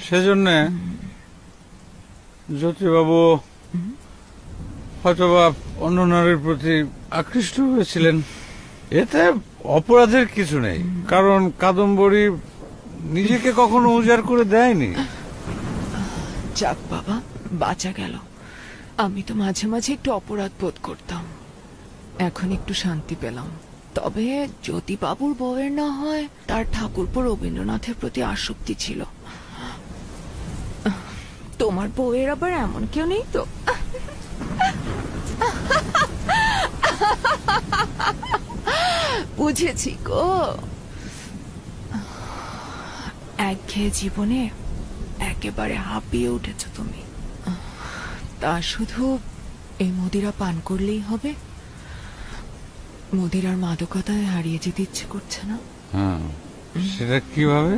সেজন্য জ্যোতিবাবু হয়তোবা অন্য নারীর প্রতি আকৃষ্ট হয়েছিলেন। এতে অপরাধের কিছু নেই, কারণ কাদম্বরী নিজেকে কখনো উজাড় করে দেয়নি। যাক বাবা, বাঁচা গেল। আমি তো মাঝে মাঝে একটু অপরাধ বোধ করতাম, এখন একটু শান্তি পেলাম। তবে যদি বাবুর বউয়ের না হয়, তার ঠাকুরপো রবীন্দ্রনাথের প্রতি আসক্তি ছিল। তোমার বউয়ের আবার এমন কেউ নেই তো? বুঝেছি গো, একঘেয়ে জীবনে একেবারে হাঁপিয়ে উঠেছ তুমি। তা শুধু এই মদিরা পান করলেই হবে? মদিরার মাদকতায় হারিয়ে যেতে ইচ্ছে করছে না? হ্যাঁ, সেটা কিভাবে?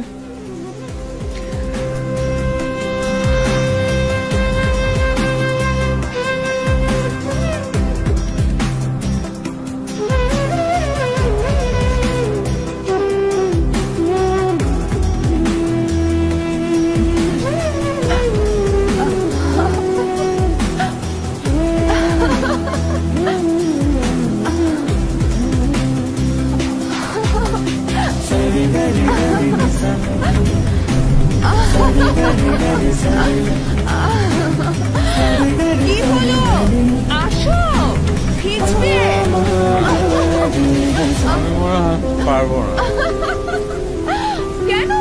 কি হলো? আসো, ভিজবে। আমি মনে হয় পারবো না। কেন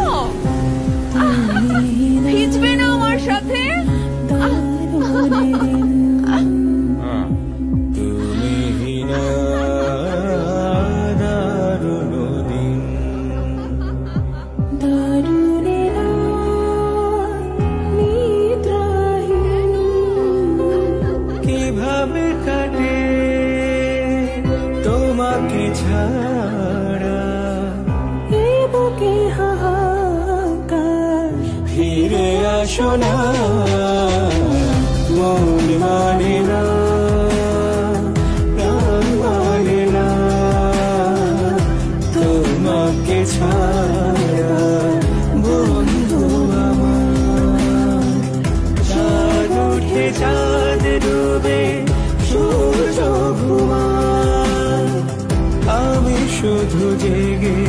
ভিজবে না আমার সাথে? কিভাবে কাটে তোমাকে ছাড়া, এ বুকে হাহাকার, ফিরে আসো না, মন মানে না, প্রাণ মানে না, তোমাকে ছাড়া বন্ধু আমার। চাঁদ উঠে চাঁদ ডুবে সূর্য ঘুমায়, আমি শুধু জেগে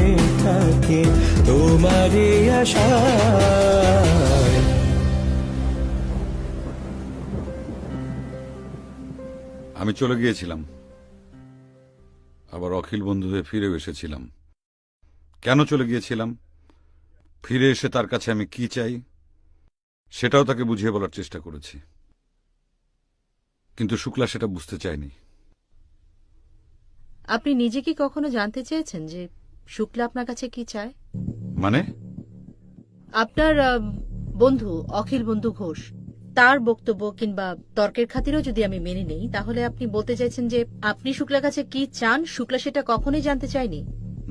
থাকি তোমারই আশায়। আমি চলে গিয়েছিলাম, আবার অখিল বন্ধু হয়ে ফিরে এসেছিলাম। কেন চলে গিয়েছিলাম, ফিরে এসে তার কাছে আমি কি চাই, সেটাও তাকে বুঝিয়ে বলার চেষ্টা করেছি, কিন্তু শুক্লা সেটা বুঝতে চায়নি। আপনি নিজে কি কখনো জানতে চেয়েছেন যে শুক্লা আপনার কাছে কি চায়? মানে? আপনার বন্ধু অখিল বন্ধু ঘোষ, তার বক্তব্য কিংবা তর্কের খাতিরেও যদি আমি মেনে নেই, তাহলে আপনি বলতে চাইছেন যে আপনি শুক্লার কাছে কি চান, শুক্লা সেটা কখনোই জানতে চায়নি?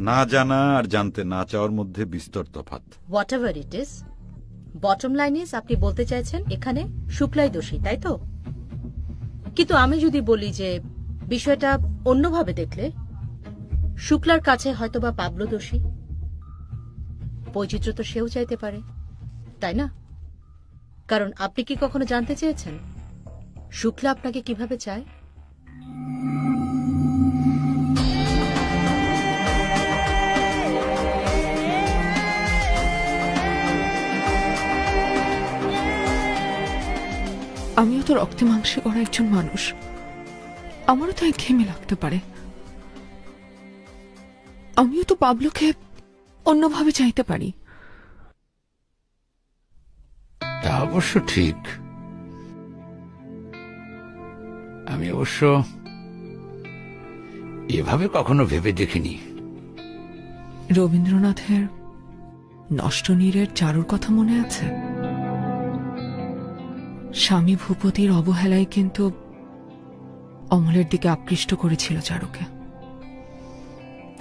না জানা আর জানতে না চাওয়ার মধ্যে বিস্তর তফাৎ। What ever it is, bottom line is আপনি বলতে চাইছেন এখানে শুক্লাই দোষী, তাই তো? কিন্তু আমি যদি বলি যে বিষয়টা অন্যভাবে দেখলে শুক্লার কাছে হয়তোবা পাবলো দোষী, বৈচিত্র্য তো সেও চাইতে পারে, তাই না? কারণ আপনি কি কখনো জানতে চেয়েছেন শুক্লা আপনাকে কিভাবে চায়? আমিও তো রক্তে মাংসে করা একজন মানুষ, আমারও তো ঘেমে লাগতে পারে। আমিও তো পাবলোকে অন্যভাবে চাইতে পারি। তা অবশ্য ঠিক। আমি অবশ্য এভাবে কখনো ভেবে দেখিনি। রবীন্দ্রনাথের নষ্ট নীরের চারুর কথা মনে আছে? স্বামী ভূপতির অবহেলায় কিন্তু অমলের দিকে আকৃষ্ট করেছিল চারুকে।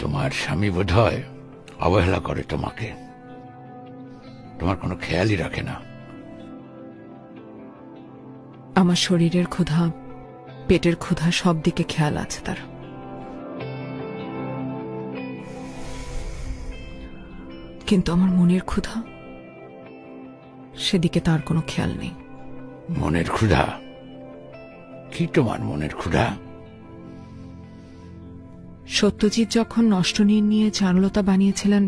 তোমার স্বামী বোধহয় অবহেলা করে তোমাকে, তোমার কোনো খেয়ালই রাখে না। আমার শরীরের ক্ষুধা, পেটের ক্ষুধা, সব দিকে খেয়াল আছে তার। কিন্তু আমার মনের ক্ষুধা, সেদিকে তার কোনো খেয়াল নেই। মনের ক্ষুধা? কি তোমার মনের ক্ষুধা? সত্যজিৎ যখন নষ্ট নীর নিয়ে চারুলতা বানিয়েছিলেন,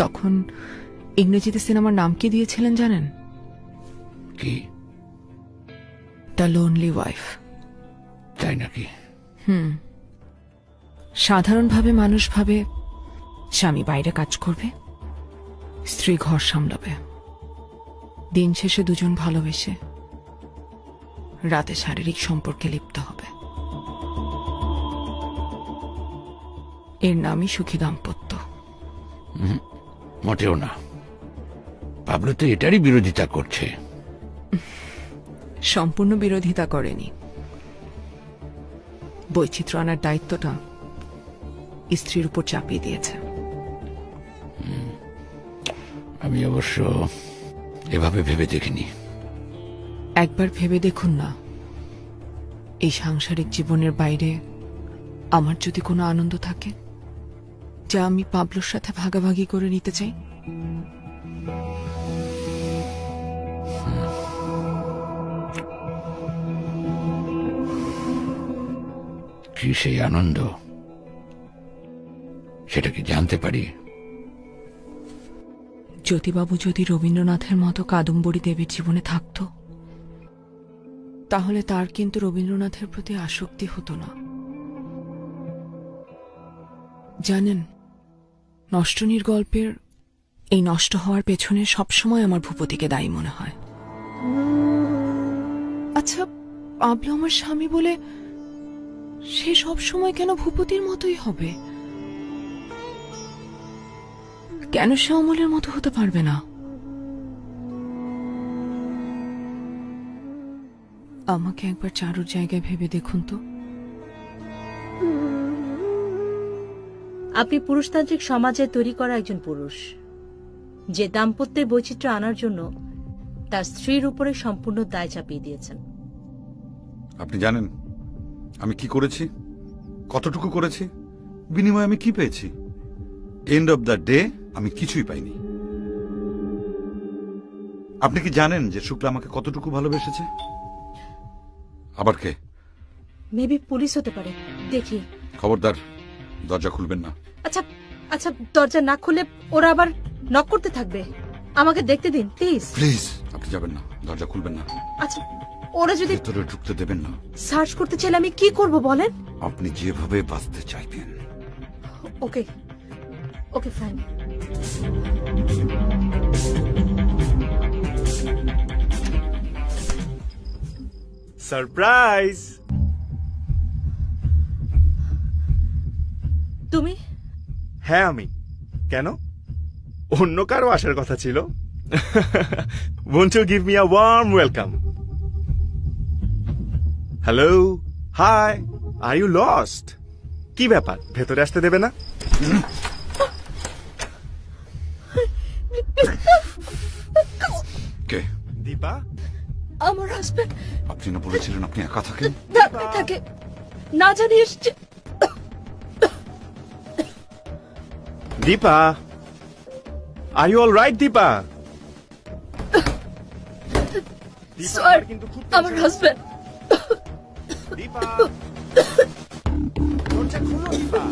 তখন ইংরেজিতে সিনেমার নাম কি দিয়েছিলেন জানেন? কি? The lonely wife. তাই নাকি? সাধারণভাবে মানুষ ভাবে স্বামী বাইরে কাজ করবে, স্ত্রী ঘর সামলাবে, দিন শেষে দুজন ভালোবেসে রাতে শারীরিক সম্পর্কে লিপ্ত হবে। এর নামই সুখী দাম্পত্য। মোটেও না। পাবলো তো এটারই বিরোধিতা করছে। সম্পূর্ণ বিরোধিতা করেনি। বৈচিত্র্য আনার দায়িত্বটা স্ত্রীর উপর চাপিয়ে দিয়েছে। আমি অবশ্য এভাবে ভেবে দেখিনি। একবার ভেবে দেখুন না, এই সাংসারিক জীবনের বাইরে আমার যদি কোনো আনন্দ থাকে যা আমি পাবলোর সাথে ভাগাভাগি করে নিতে চাই। কি সেই আনন্দ, সেটা কি জানতে পারি? জ্যোতিবাবু যদি রবীন্দ্রনাথের মতো কাদম্বরী দেবীর জীবনে থাকত, তাহলে তার কিন্তু রবীন্দ্রনাথের প্রতি আসক্তি হতো না। জানেন, নষ্টনীর গল্পের এই নষ্ট হওয়ার পেছনে সবসময় আমার ভূপতিকে দায়ী মনে হয়। আচ্ছা, পাবলো আমার স্বামী বলে সে সব সময় কেন ভূপতির মতোই হবে? কেন সে অমলের মতো হতে পারবে না? আমাকে একবার চারুর জায়গায় ভেবে দেখুন তো। আপনি পুরুষতান্ত্রিক সমাজে তৈরি করা একজন পুরুষ, যে দাম্পত্যের বৈচিত্র্য আনার জন্য তার স্ত্রীর উপরে সম্পূর্ণ দায় চাপিয়ে দিয়েছেন। আপনি জানেন আমি কি করেছি, কতটুকু করেছি, বিনিময়ে আমি কি পেয়েছি? এন্ড অব দ্য ডে আমি কিছুই পাইনি। আপনি কি জানেন যে শুক্লা আমাকে কতটুকু ভালোবেসেছে? আবার কে? মেবি পুলিশ হতে পারে, দেখি। খবরদার, দরজা খুলবেন না। আচ্ছা আচ্ছা, দরজা না খুলে ওরা আবার নক করতে থাকবে। আমাকে দেখতে দিন প্লিজ। প্লিজ, আপনি যাবেন না, দরজা খুলবেন না। আচ্ছা, ওরা যদি ভেতরে ঢুকতে দেবেন না। সার্চ করতে চাইলে আমি কি করব বলেন? আপনি যেভাবে বাঁচতে চাইবেন। ওকে ওকে, ফাইন। সারপ্রাইজ! তুমি? হ্যাঁ আমি। কেন, অন্য কারো আসার কথা ছিল? Won't you give me a warm welcome? Hello, hi, are you lost? কি ব্যাপার, ভেতরে আসতে দেবে না? কে? দীপা? আমার হাজবেন্ড। আপনি না বলেছিলেন আপনি একা থাকেন? ঢাকায় থাকে, না জানি এসছে। Deepa, are you all right? Deepa, sir, আমার হাজবেন্ড। দীপা, দরজা খুলো দীপা।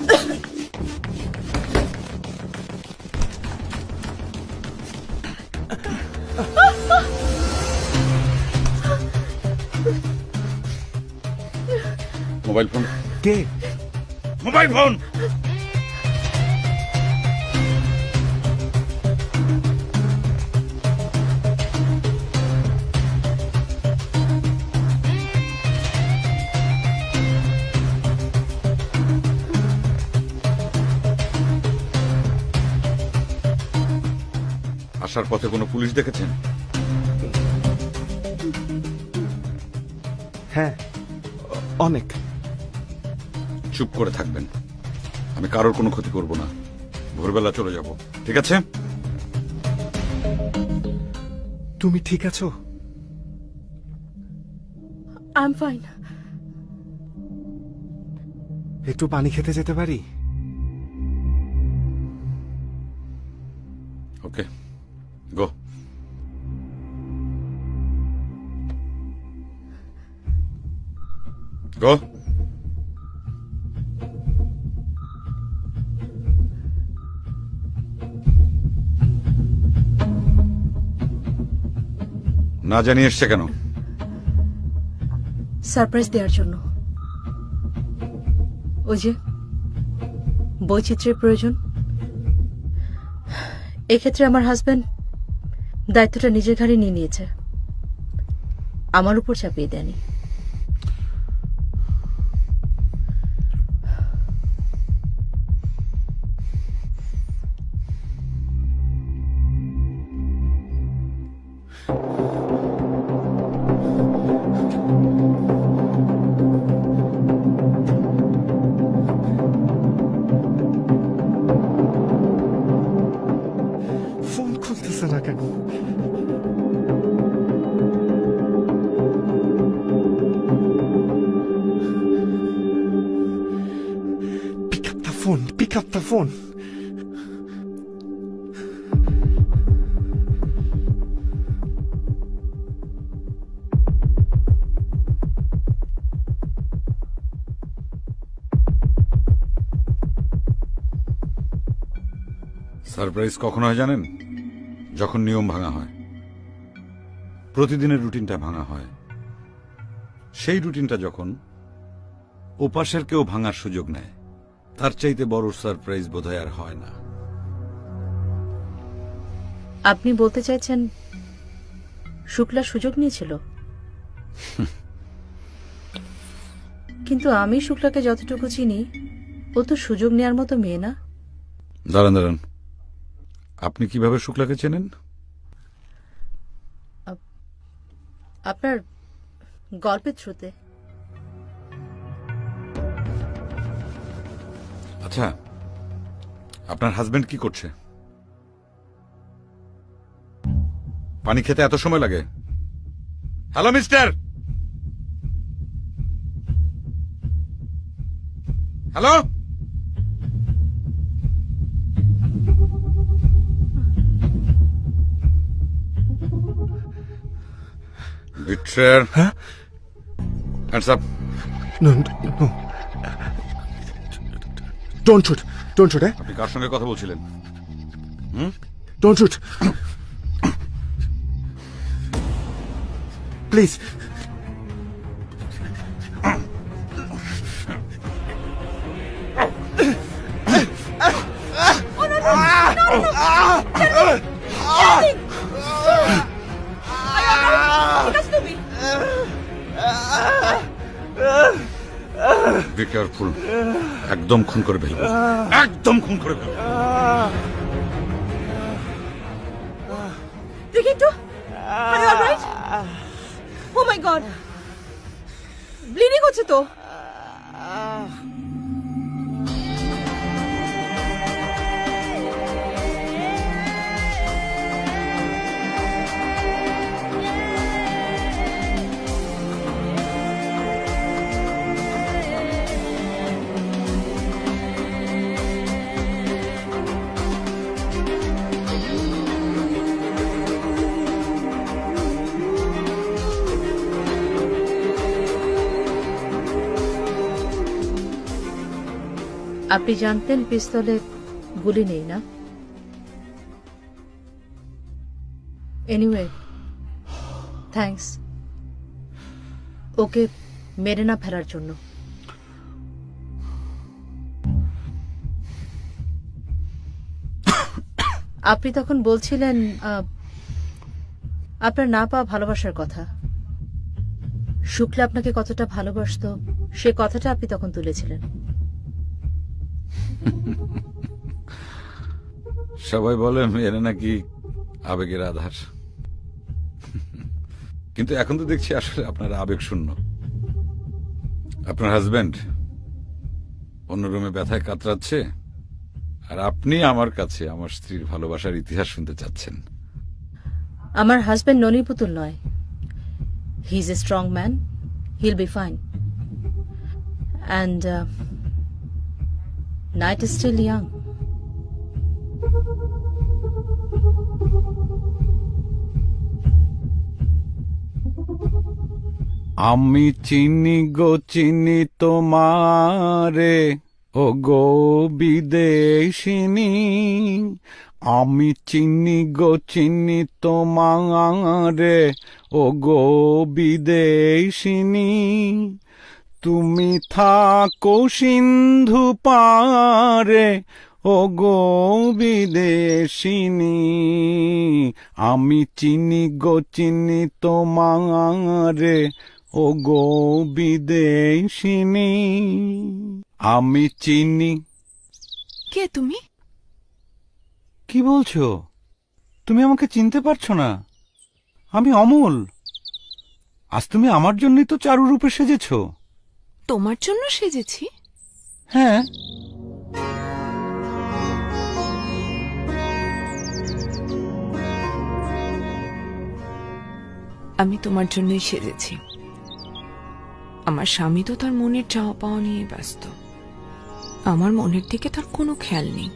মোবাইল ফোন কে? Mobile phone! আসার পথে কোনো পুলিশ দেখেছেন? হ্যাঁ, অনেক। চুপ করে থাকবেন। আমি কারোর কোনো ক্ষতি করব না। ভোরবেলা চলে যাব, ঠিক আছে? তুমি ঠিক আছো? I am fine. একটু পানি খেতে যেতে পারি? ওকে, গো। গো। না জানিয়ে এসছে কেন? সারপ্রাইজ দেওয়ার জন্য। ওই যে বৈচিত্র্যের প্রয়োজন, এক্ষেত্রে আমার হাজবেন্ড দায়িত্বটা নিজের ঘাড়ে নিয়ে নিয়েছে, আমার উপর চাপিয়ে দেয়নি। ফোন খুলতেছে না কেন? Pick up the phone. Pick up the phone. Surprise কখন হয় জানেন? যখন নিয়ম ভাঙা হয়, প্রতিদিনের রুটিনটা ভাঙা হয়। সেই রুটিনটা যখন ওপাশের কেউ ভাঙার সুযোগ নেয়, তার চাইতে বড় সারপ্রাইজ বোধহয় আর হয় না। আপনি বলতে চাইছেন শুক্লা সুযোগ নিয়েছিল? কিন্তু আমি শুক্লাকে যতটুকু চিনি, ও তো সুযোগ নেওয়ার মতো মেয়ে না। দাঁড়ান দাঁড়ান, আপনি কিভাবে শুক্লাকে চেনেন? আপনার গল্পের থ্রুতে। আচ্ছা, আপনার হাজবেন্ড কি করছে? পানি খেতে এত সময় লাগে? Hello mister, hello. Betrayer. Huh? Hands up. No, no. Don't shoot. Don't shoot, eh? আপনি কার সঙ্গে কথা বলছিলেন? Don't shoot. Please. Be careful. একদম খুন করে ফেলবো, একদম খুন করে ফেলবো। Riquito, are you alright? Oh my God, bleeding হচ্ছে তো। আপনি জানতেন পিস্তলে গুলি নেই না? এনিওয়ে, থ্যাঙ্কস ওকে মেরে না ফেলার জন্য। আপনি তখন বলছিলেন আপনার না পাওয়া ভালোবাসার কথা। শুক্লা আপনাকে কতটা ভালোবাসতো সে কথাটা আপনি তখন তুলেছিলেন। সবাই বলে মেয়েরা নাকি আবেগের আধার। কিন্তু এখন তো দেখছি আসলে আপনার আবেগ শূন্য। আপনার হাজবেন্ড অন্য রুমে ব্যথায় কাতরাচ্ছে, আর আপনি আমার কাছে আমার স্ত্রীর ভালোবাসার ইতিহাস শুনতে চাচ্ছেন। আমার হাজবেন্ড ননির পুতুল নয়। He is a strong man, he'll be fine, and night is still young. আমি চিনি গো চিনি তোমারে, ও গো বিদেশিনী। আমি চিনি গো চিনি তোমারে, ও গো বিদেশিনী। তুমি থাকো সিন্ধু পারে, ও গো বিদেশিনী। আমি চিনি গো চিনি তোমারে, ও গো বিদেশিনী। আমি চিনি। কে তুমি? কি বলছো? তুমি আমাকে চিনতে পারছো না? আমি অমল। আজ তুমি আমার জন্যই তো চারু রূপে সেজেছো। তোমার জন্য সেজেছি? হ্যাঁ। আমি তোমার জন্যই সেজেছি। আমার স্বামী তো তার মনের চাওয়া পাওয়া নিয়ে ব্যস্ত। আমার মনের দিকে তার কোনো খেয়াল নেই।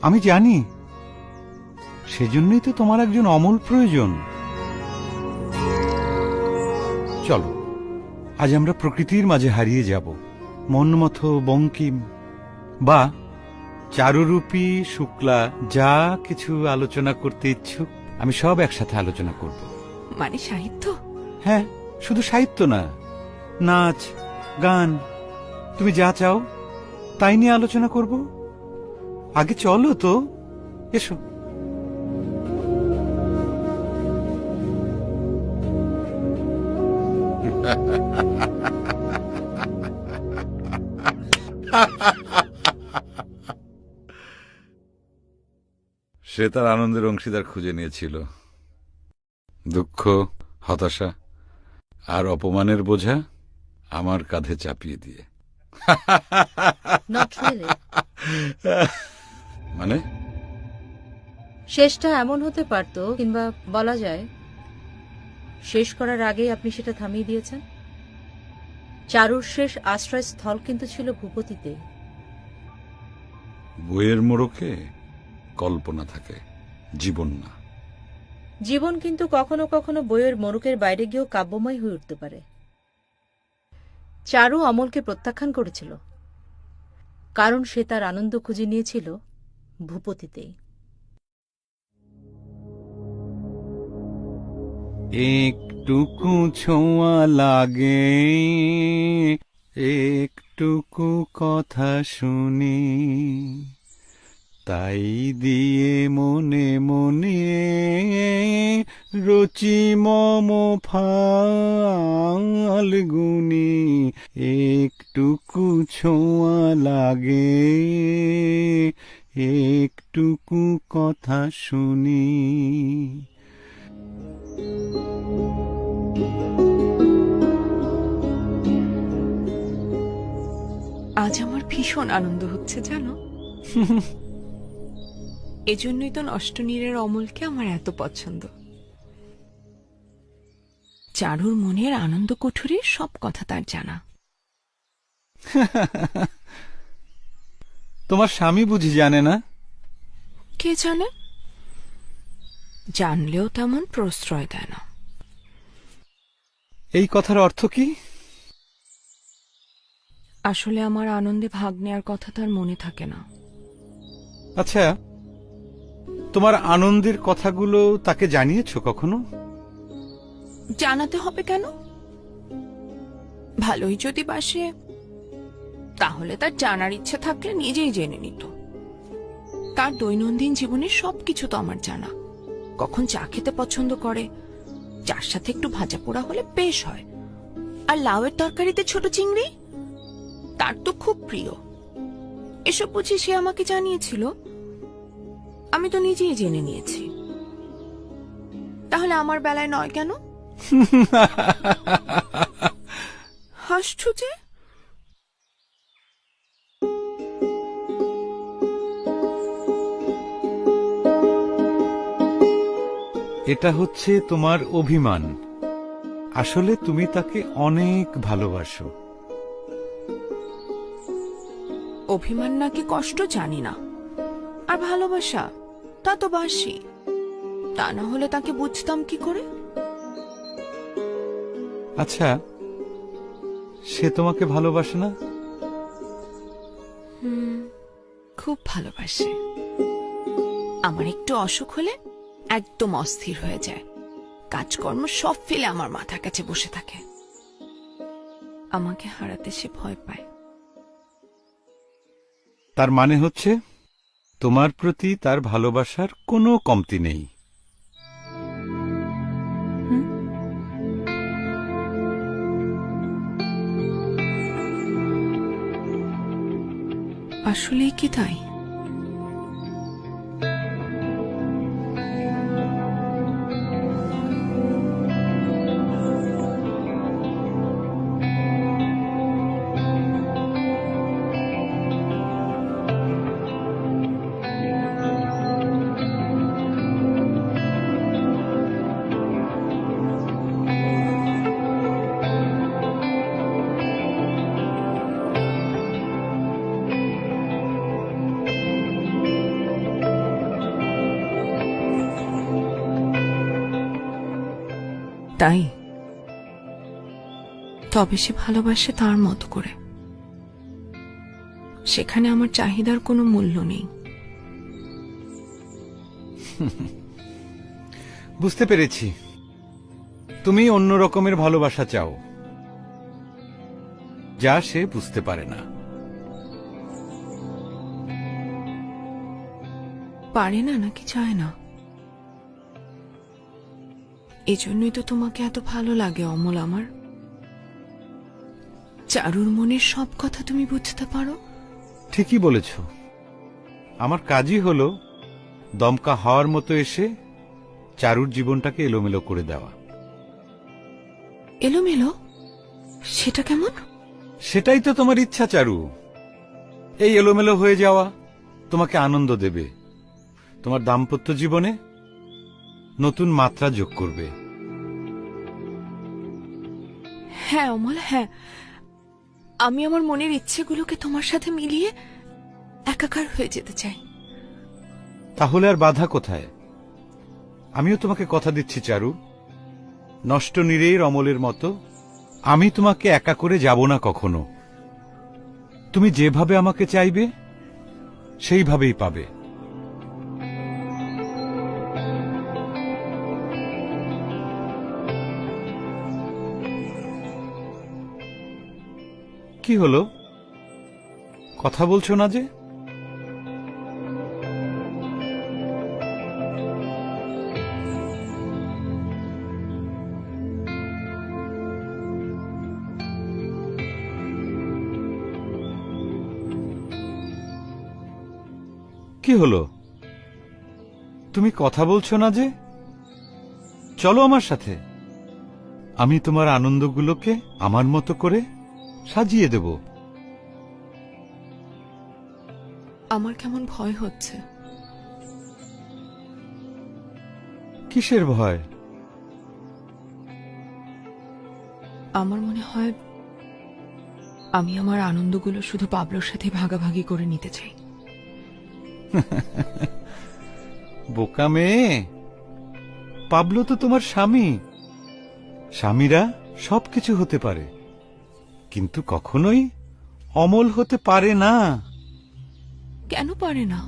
আমি জানি, সেজন্যই তো তোমার একজন অমল প্রয়োজন। চলো, আজ আমরা প্রকৃতির মাঝে হারিয়ে যাব। মন্মথ, বঙ্কিম বা চারুরূপী, শুক্লা যা কিছু আলোচনা করতে ইচ্ছুক আমি সব একসাথে আলোচনা করব। মানে সাহিত্য? হ্যাঁ, শুধু সাহিত্য না, নাচ, গান, তুমি যা চাও তাই নিয়ে আলোচনা করব। আগে চলো তো, এসো। সে তার আনন্দের অংশীদার খুঁজে নিয়েছিল। দুঃখ, হতাশা আর অপমানের বোঝা আমার কাঁধে চাপিয়ে দিয়ে। Not really. মানে শেষটা এমন হতে পারত, কিংবা বলা যায় শেষ করার আগেই আপনি সেটা থামিয়ে দিয়েছেন। চারুর শেষ আশ্রয়স্থল কিন্তু ছিল ভূপতিতে। বইয়ের মোড়কে কল্পনা থাকে, জীবন না। জীবন কিন্তু কখনো কখনো বইয়ের মোড়কের বাইরে গিয়েও কাব্যময় হয়ে উঠতে পারে। চারু অমলকে প্রত্যাখ্যান করেছিল, কারণ সে তার আনন্দ খুঁজে নিয়েছিল ভূপতিতেই। একটুকু ছোঁয়া লাগে, একটুকু কথা শুনি, তাই দিয়ে মনে মনে রচি মম ফাল্গুনি। একটুকু ছোঁয়া লাগে, একটুকু কথা শুনি। আজ আমার ভীষণ আনন্দ হচ্ছে জানো। এজন্যই তো নষ্টনীরের অমলকে আমার এত পছন্দ। চারুর মনের আনন্দ কুঠুরির সব কথা তার জানা। তোমার স্বামী বুঝি জানে না? কে জানে? জানলেও তেমন প্রশ্রয় দেয় না। এই কথার অর্থ কি? আসলে আমার আনন্দে ভাগ নেয়ার কথা তার মনে থাকে না। আচ্ছা, তোমার আনন্দের কথাগুলো তাকে জানিয়েছো কখনো? জানাতে হবে কেন? ভালোই যদি বাসে তাহলে তার জানার ইচ্ছে থাকলে নিজেই জেনে নিত। তার দৈনন্দিন জীবনের সবকিছু তো আমার জানা। কখন চা খেতে পছন্দ করে, চার সাথে একটু ভাজা পোড়া হলে বেশ হয়, আর লাউয়ের তরকারিতে ছোট চিংড়ি তার তো খুব প্রিয়। এসব বুঝি সে আমাকে জানিয়েছিল, আমি তো নিজেই জেনে নিয়েছি। তাহলে আমার বেলায় নয় কেন? হাসছো যে? এটা হচ্ছে তোমার অভিমান। আসলে তুমি তাকে অনেক ভালোবাসো। অভিমান নাকি কষ্ট জানি না, আর ভালোবাসা তা তো বাসি। তা না হলে তাকে বুঝতাম কি করে? আচ্ছা, সে তোমাকে ভালোবাসে না? খুব ভালোবাসে। আমার একটু অসুখ হলে একদম অস্থির হয়ে যায়, কাজকর্ম সব ফেলে আমার মাথার কাছে বসে থাকে। আমাকে হারাতে সে ভয় পায়। তার মানে হচ্ছে তোমার প্রতি তার ভালোবাসার কোনো কমতি নেই। আসলেই কি তাই? তাই? তবে সে ভালোবাসে তার মতো করে। সেখানে আমার চাহিদার কোনো মূল্য নেই। বুঝতে পেরেছি, তুমি অন্য রকমের ভালোবাসা চাও, যা সে বুঝতে পারে না। পারে না নাকি চায় না? এজন্যই তো তোমাকে এত ভালো লাগে অমল আমার। চারুর মনের সব কথা তুমি বুঝতে পারো। ঠিকই বলেছ। আমার কাজই হলো দমকা হওয়ার মতো এসে চারুর জীবনটাকে এলোমেলো করে দেওয়া। এলোমেলো? সেটা কেমন? সেটাই তো তোমার ইচ্ছা চারু। এই এলোমেলো হয়ে যাওয়া তোমাকে আনন্দ দেবে, তোমার দাম্পত্য জীবনে নতুন মাত্রা যোগ করবে। হ্যাঁ অমল, হ্যাঁ। আমি আমার মনের ইচ্ছেগুলোকে তোমার সাথে মিলিয়ে একাকার হয়ে যেতে চাই। তাহলে আর বাধা কোথায়? আমিও তোমাকে কথা দিচ্ছি চারু, নষ্ট নীরের অমলের মতো আমি তোমাকে একা করে যাব না কখনো। তুমি যেভাবে আমাকে চাইবে সেইভাবেই পাবে। কি হলো, কথা বলছো না যে? কি হলো, তুমি কথা বলছো না যে? চলো আমার সাথে, আমি তোমার আনন্দগুলোকে আমার মতো করে সাজিয়ে দেব। আমার কেমন ভয় হচ্ছে। কিসের ভয়? আমার মনে হয় আমি আমার আনন্দগুলো শুধু পাবলোর সাথে ভাগাভাগি করে নিতে চাই। বোকা মেয়ে, পাবলো তো তোমার স্বামী। স্বামীরা সবকিছু হতে পারে, কিন্তু কখনোই অমল হতে পারে না। কেন পারে না?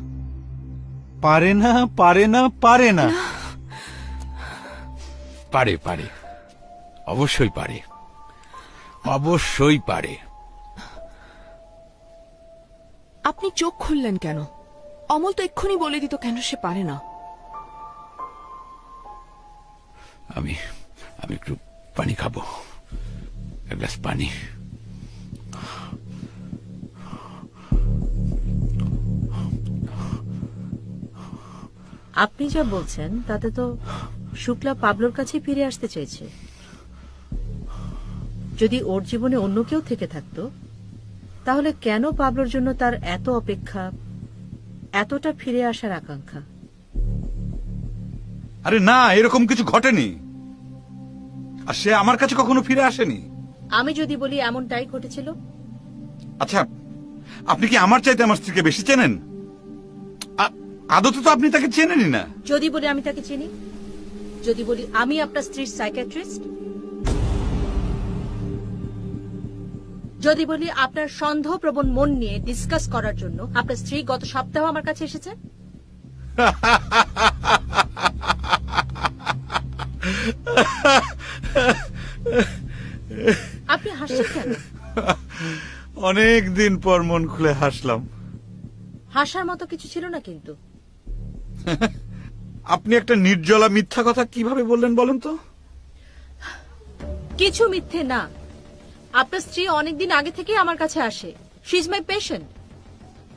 পারে না, পারে না, পারে না। পারে, পারে, অবশ্যই পারে, অবশ্যই পারে। আপনি চোখ খুললেন কেন? অমল তো এক্ষুনি বলে দিত কেন সে পারে না। আমি একটু পানি খাবো, এক গ্লাস পানি। আপনি যা বলছেন তাতে তো শুক্লা পাবলোর কাছে ফিরে আসতে চাইছে। যদি ওর জীবনে অন্য কেউ থেকে থাকতো, তাহলে কেন পাবলোর জন্য তার এত অপেক্ষা, এতটা ফিরে আসার আকাঙ্ক্ষা? আরে না, এরকম কিছু ঘটেনি, আর সে আমার কাছে কখনো ফিরে আসেনি। আমি যদি বলি এমনটাই ঘটেছিল? আচ্ছা, আপনি কি আমার চাইতে আমার স্ত্রীকে বেশি চেনেন? আদতে তো আপনি তাকে চেনেনই না। যদি বলি আমি তাকে চিনি, যদি বলি আমি আপনার স্ত্রীর সাইকিয়াট্রিস্ট, যদি বলি আপনার সন্দেহপ্রবণ মন নিয়ে ডিসকাস করার জন্য আপনার স্ত্রী গত সপ্তাহ আমার কাছে এসেছে, আপনি হাসছেন কেন? অনেক দিন পর মন খুলে হাসলাম। হাসার মতো কিছু ছিল না কিন্তু। আপনি একটা নির্জলা মিথ্যা কথা কিভাবে বললেন বলেন তো? কিছু মিথ্যে না। আপনার স্ত্রী অনেকদিন আগে থেকে আমার কাছে আসে। She is my patient.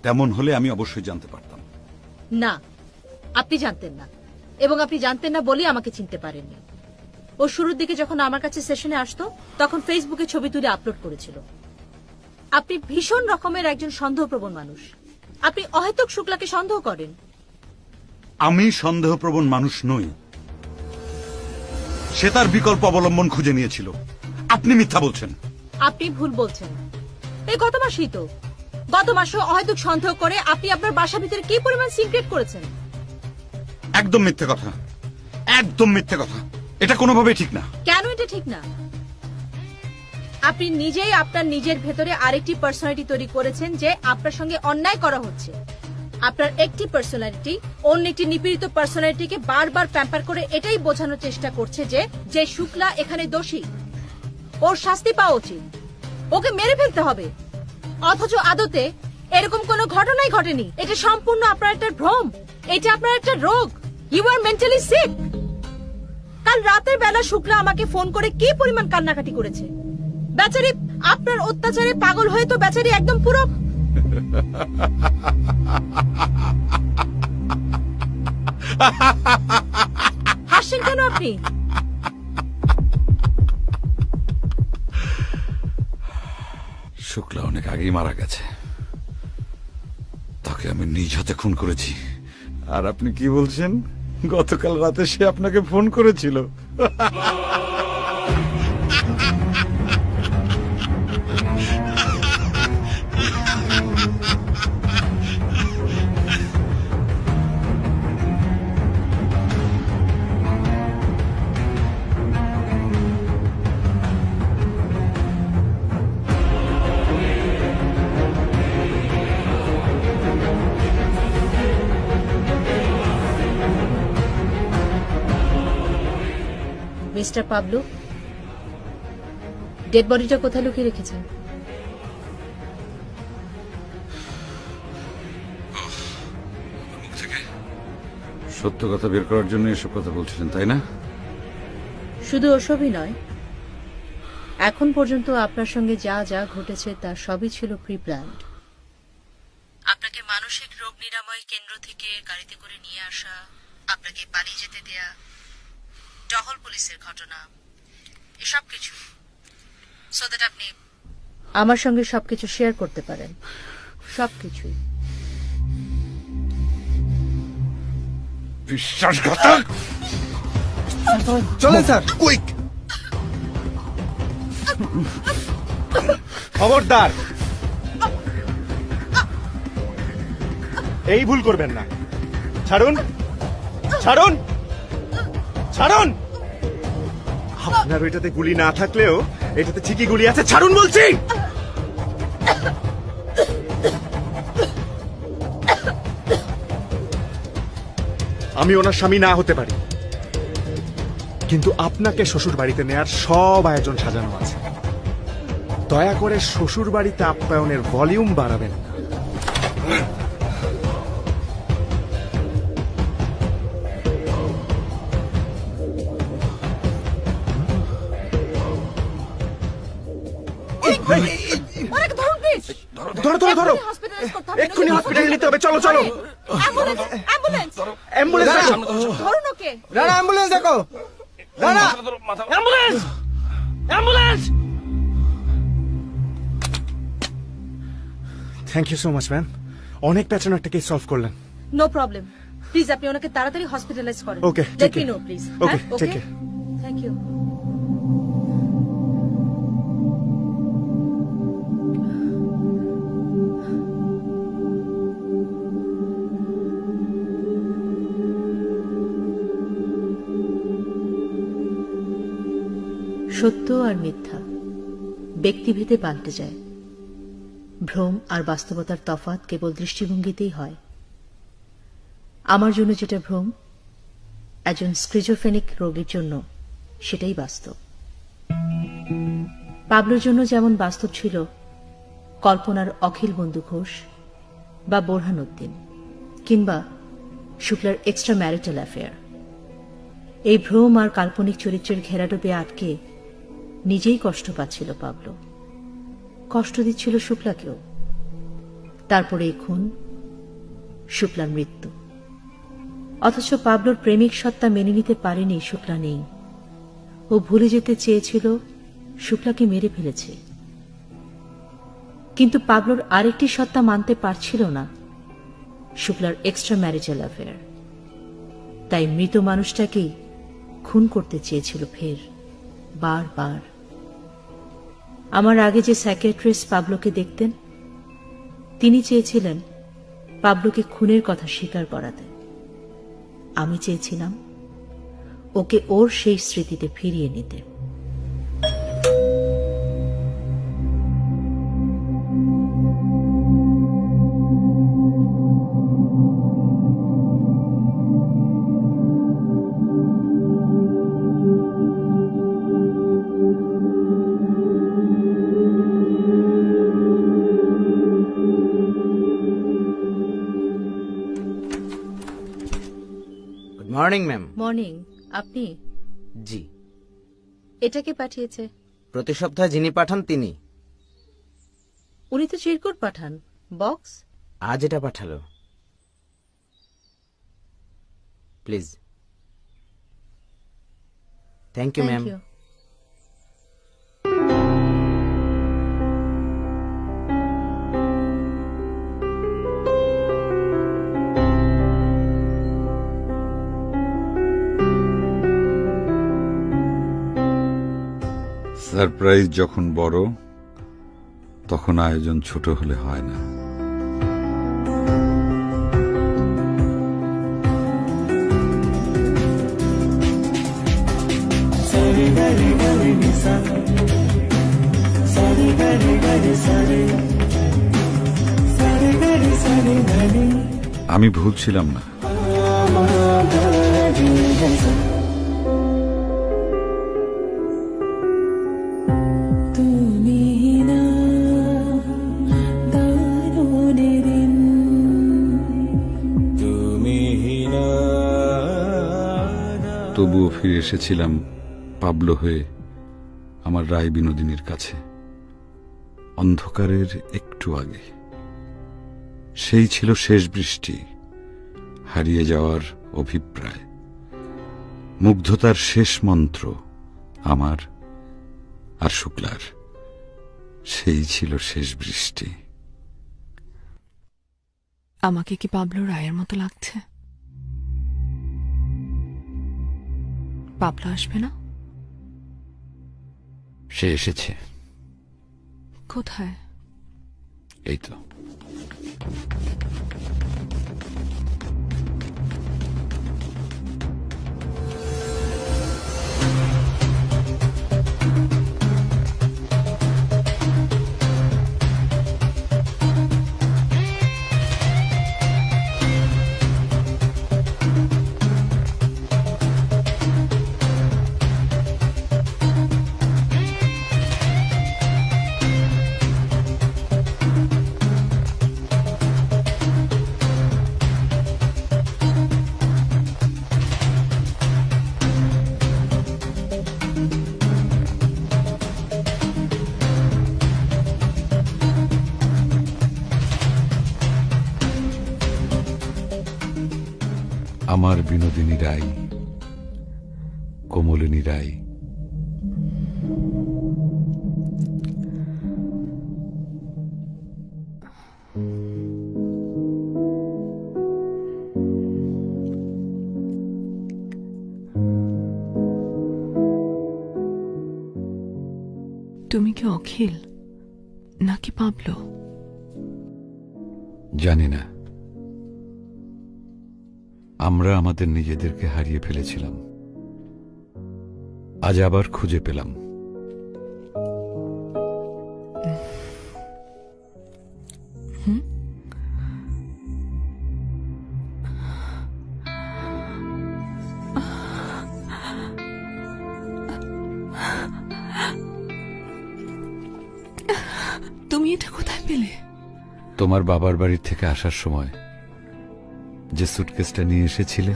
তেমন হলে আমি অবশ্যই জানতে পারতাম। না, আপনি জানতেন না, এবং আপনি জানতেন না বলেই আমাকে চিনতে পারেননি। ও শুরুর দিকে যখন আমার কাছে সেশনে আসতো, তখন ফেসবুকে ছবি তুলে আপলোড করেছিল। আপনি ভীষণ রকমের একজন সন্দেহপ্রবণ মানুষ। আপনি অহেতুক শুক্লাকে সন্দেহ করেন। আমি সন্দেহপ্রবণ মানুষ নই, সে তার বিকল্প অবলম্বন খুঁজে নিয়েছিল। আপনি মিথ্যা বলছেন। আপনি ভুল বলছেন। এই গত মাসেই তো, গত মাসে অহেতুক সন্দেহ করে আপনি আপনার বাসার ভিতরে কি পরিমাণ সিক্রেট করেছেন। একদম মিথ্যে কথা, একদম মিথ্যে কথা। এটা কোনোভাবেই ঠিক না। কেন এটা ঠিক না? আপনি নিজেই আপনার নিজের ভেতরে আরেকটি পার্সোনালিটি তৈরি করেছেন যে আপনার সঙ্গে অন্যায় করা হচ্ছে। আপনার একটি পার্সোনালিটি অন্য একটি নিপীড়িত পার্সোনালিটিকে বারবার প্যাম্পার করে এটাই বোঝানোর চেষ্টা করছে যে শুক্লা এখানে দোষী, ওর শাস্তি পাওয়া উচিত, ওকে মেরে ফেলতে হবে। অথচ আদতে এরকম কোনো ঘটনাই ঘটেনি। এটা সম্পূর্ণ আপনার একটা ভ্রম, এটা আপনার একটা রোগ। You are mentally sick. কাল রাতের বেলা শুক্লা আমাকে ফোন করে কি পরিমাণ কান্নাকাটি করেছে। বেচারি আপনার অত্যাচারে পাগল হয়ে তো বেচারি একদম পুরো। হাসছেন কেন আপনি? শুক্লা অনেক আগেই মারা গেছে, তাকে আমি নিজ হাতে খুন করেছি। আর আপনি কি বলছেন গতকাল রাতে সে আপনাকে ফোন করেছিল? মিস্টার পাবলো, ডেড বডিটা কোথায় লুকিয়ে রেখেছেন? সত্য কথা বের করার জন্য এসব কথা বলছিলেন, তাই না? শুধু ওসবই নয়, এখন পর্যন্ত আপনার সঙ্গে যা যা ঘটেছে তার সবই ছিল প্রি প্ল্যান্ড। আপনাকে মানসিক রোগ নিরাময় কেন্দ্র থেকে গাড়িতে করে নিয়ে আসা, আপনাকে পালিয়ে যেতে দেয়া, টহল পুলিশের ঘটনা, এসব কিছু, সো দ্যাট আপনি আমার সঙ্গে সবকিছু শেয়ার করতে পারেন। সবকিছুই। বিশ্বাসঘাতক! চলেন স্যার। কুইক! খবরদার, এই ভুল করবেন না। ছাড়ুন, ছাড়ুন, ছাড়ুন। আপনার ওইটাতে গুলি না থাকলেও এটাতে ঠিকই গুলি আছে। ছাড়ুন বলছি। আমি ওনার স্বামী না হতে পারি, কিন্তু আপনাকে শ্বশুর বাড়িতে নেয়ার সব আয়োজন সাজানো আছে। দয়া করে শ্বশুর বাড়িতে আপ্যায়নের ভলিউম বাড়াবেন না। ধরো ধরো ধরো, এক্ষুনি হসপিটালে নিতে হবে। চলো চলো, অ্যাম্বুলেন্স, ধরুন ওকে। রানা অ্যাম্বুলেন্স দেখো, Rana ambulance ambulance. Thank you so much ma'am, অনেক প্যাটার্ন একটা কেস সলভ করলেন। নো প্রবলেম, প্লিজ আপনি ওনাকে তাড়াতাড়ি হসপিটালাইজ করেন। Okay, let take me care. No please. Okay, take care. Thank you. সত্য আর মিথ্যা ব্যক্তিভেদে পাল্টে যায়। ভ্রম আর বাস্তবতার তফাৎ কেবল দৃষ্টিভঙ্গিতেই হয়। আমার জন্য যেটা ভ্রম, একজন স্ক্রিজোফ্রেনিক রোগীর জন্য সেটাই বাস্তব। পাবলোর জন্য যেমন বাস্তব ছিল কল্পনার অখিল বন্ধু ঘোষ বা বোরহানউদ্দিন কিংবা শুক্লার এক্সট্রা ম্যারিটাল অ্যাফেয়ার। এই ভ্রম আর কাল্পনিক চরিত্রের ঘেরাডোবে আটকে নিজেই কষ্ট পাচ্ছিল পাবলো, কষ্ট দিচ্ছিল শুক্লাকেও। তারপরে এই খুন, শুক্লার মৃত্যু। অথচ পাবলোর প্রেমিক সত্তা মেনে নিতে পারেনি শুক্লা নেই। ও ভুলে যেতে চেয়েছিল শুক্লাকে মেরে ফেলেছে, কিন্তু পাবলোর আরেকটি সত্তা মানতে পারছিল না, শুক্লার এক্সট্রা ম্যারিটাল অ্যাফেয়ার। তাই মৃত মানুষটাকেই খুন করতে চেয়েছিল ফের, বারবার। আমার আগে যে সাইকিয়াট্রিস্ট পাবলোকে দেখতেন, তিনি চেয়েছিলেন পাবলোকে খুনের কথা স্বীকার করাতে। আমি চেয়েছিলাম ওকে ওর সেই স্মৃতিতে ফিরিয়ে নিতে। Morning ma'am. মর্নিং। আপনি? জি। এটাকে পাঠিয়েছে? প্রতি সপ্তাহে যিনি পাঠান তিনি। উনি তো চিরকুট পাঠান, বক্স। আজ এটা পাঠালো। Please. Thank you ma'am. Surprise যখন বড়, তখন আয়োজন ছোট হলে হয় না। আমি ভুল ছিলাম না। তবুও ফিরে এসেছিলাম পাবলো হয়ে আমার রায় বিনোদিনীর কাছে, অন্ধকারের একটু আগে। সেই ছিল শেষ বৃষ্টি, হারিয়ে যাওয়ার অভিপ্রায়, মুগ্ধতার শেষ মন্ত্র আমার আর শুক্লার। সেই ছিল শেষ বৃষ্টি। আমাকে কি পাবলো রায়ের মতো লাগছে? পাবলো আসবে না? সে এসেছে। কোথায়? এই তো। আমার বিনোদিনী রায় কোমলিনী রায়। তুমি কি অখিল নাকি পাবলো? জানি না, আমরা আমাদের নিজেদেরকে হারিয়ে ফেলেছিলাম, আজ আবার খুঁজে পেলাম। তুমি এটা কোথায় পেলে? তোমার বাবার বাড়ি থেকে আসার সময় যে সুটকেসটা নিয়ে এসেছিলে,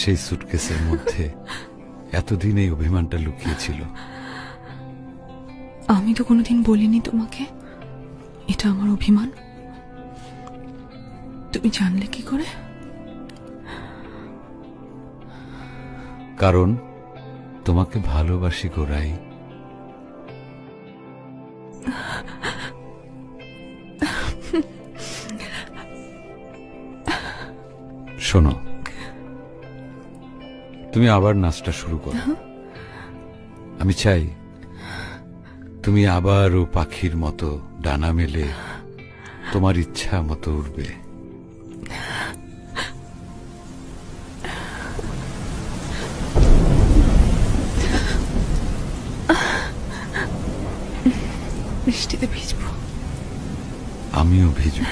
সেই সুটকেসের মধ্যে এতদিন এই অভিমানটা লুকিয়েছিল। আমি তো কোনোদিন বলিনি তোমাকে এটা আমার অভিমান। তুমি জানলে কি করে? কারণ তোমাকে ভালোবাসি গোরাই। শোনো, তুমি আবার নাচটা শুরু করো। আমি চাই তুমি আবারও পাখির মতো ডানা মেলে তোমার ইচ্ছা মতো উড়বে। বৃষ্টিতে ভিজবো। আমিও ভিজব।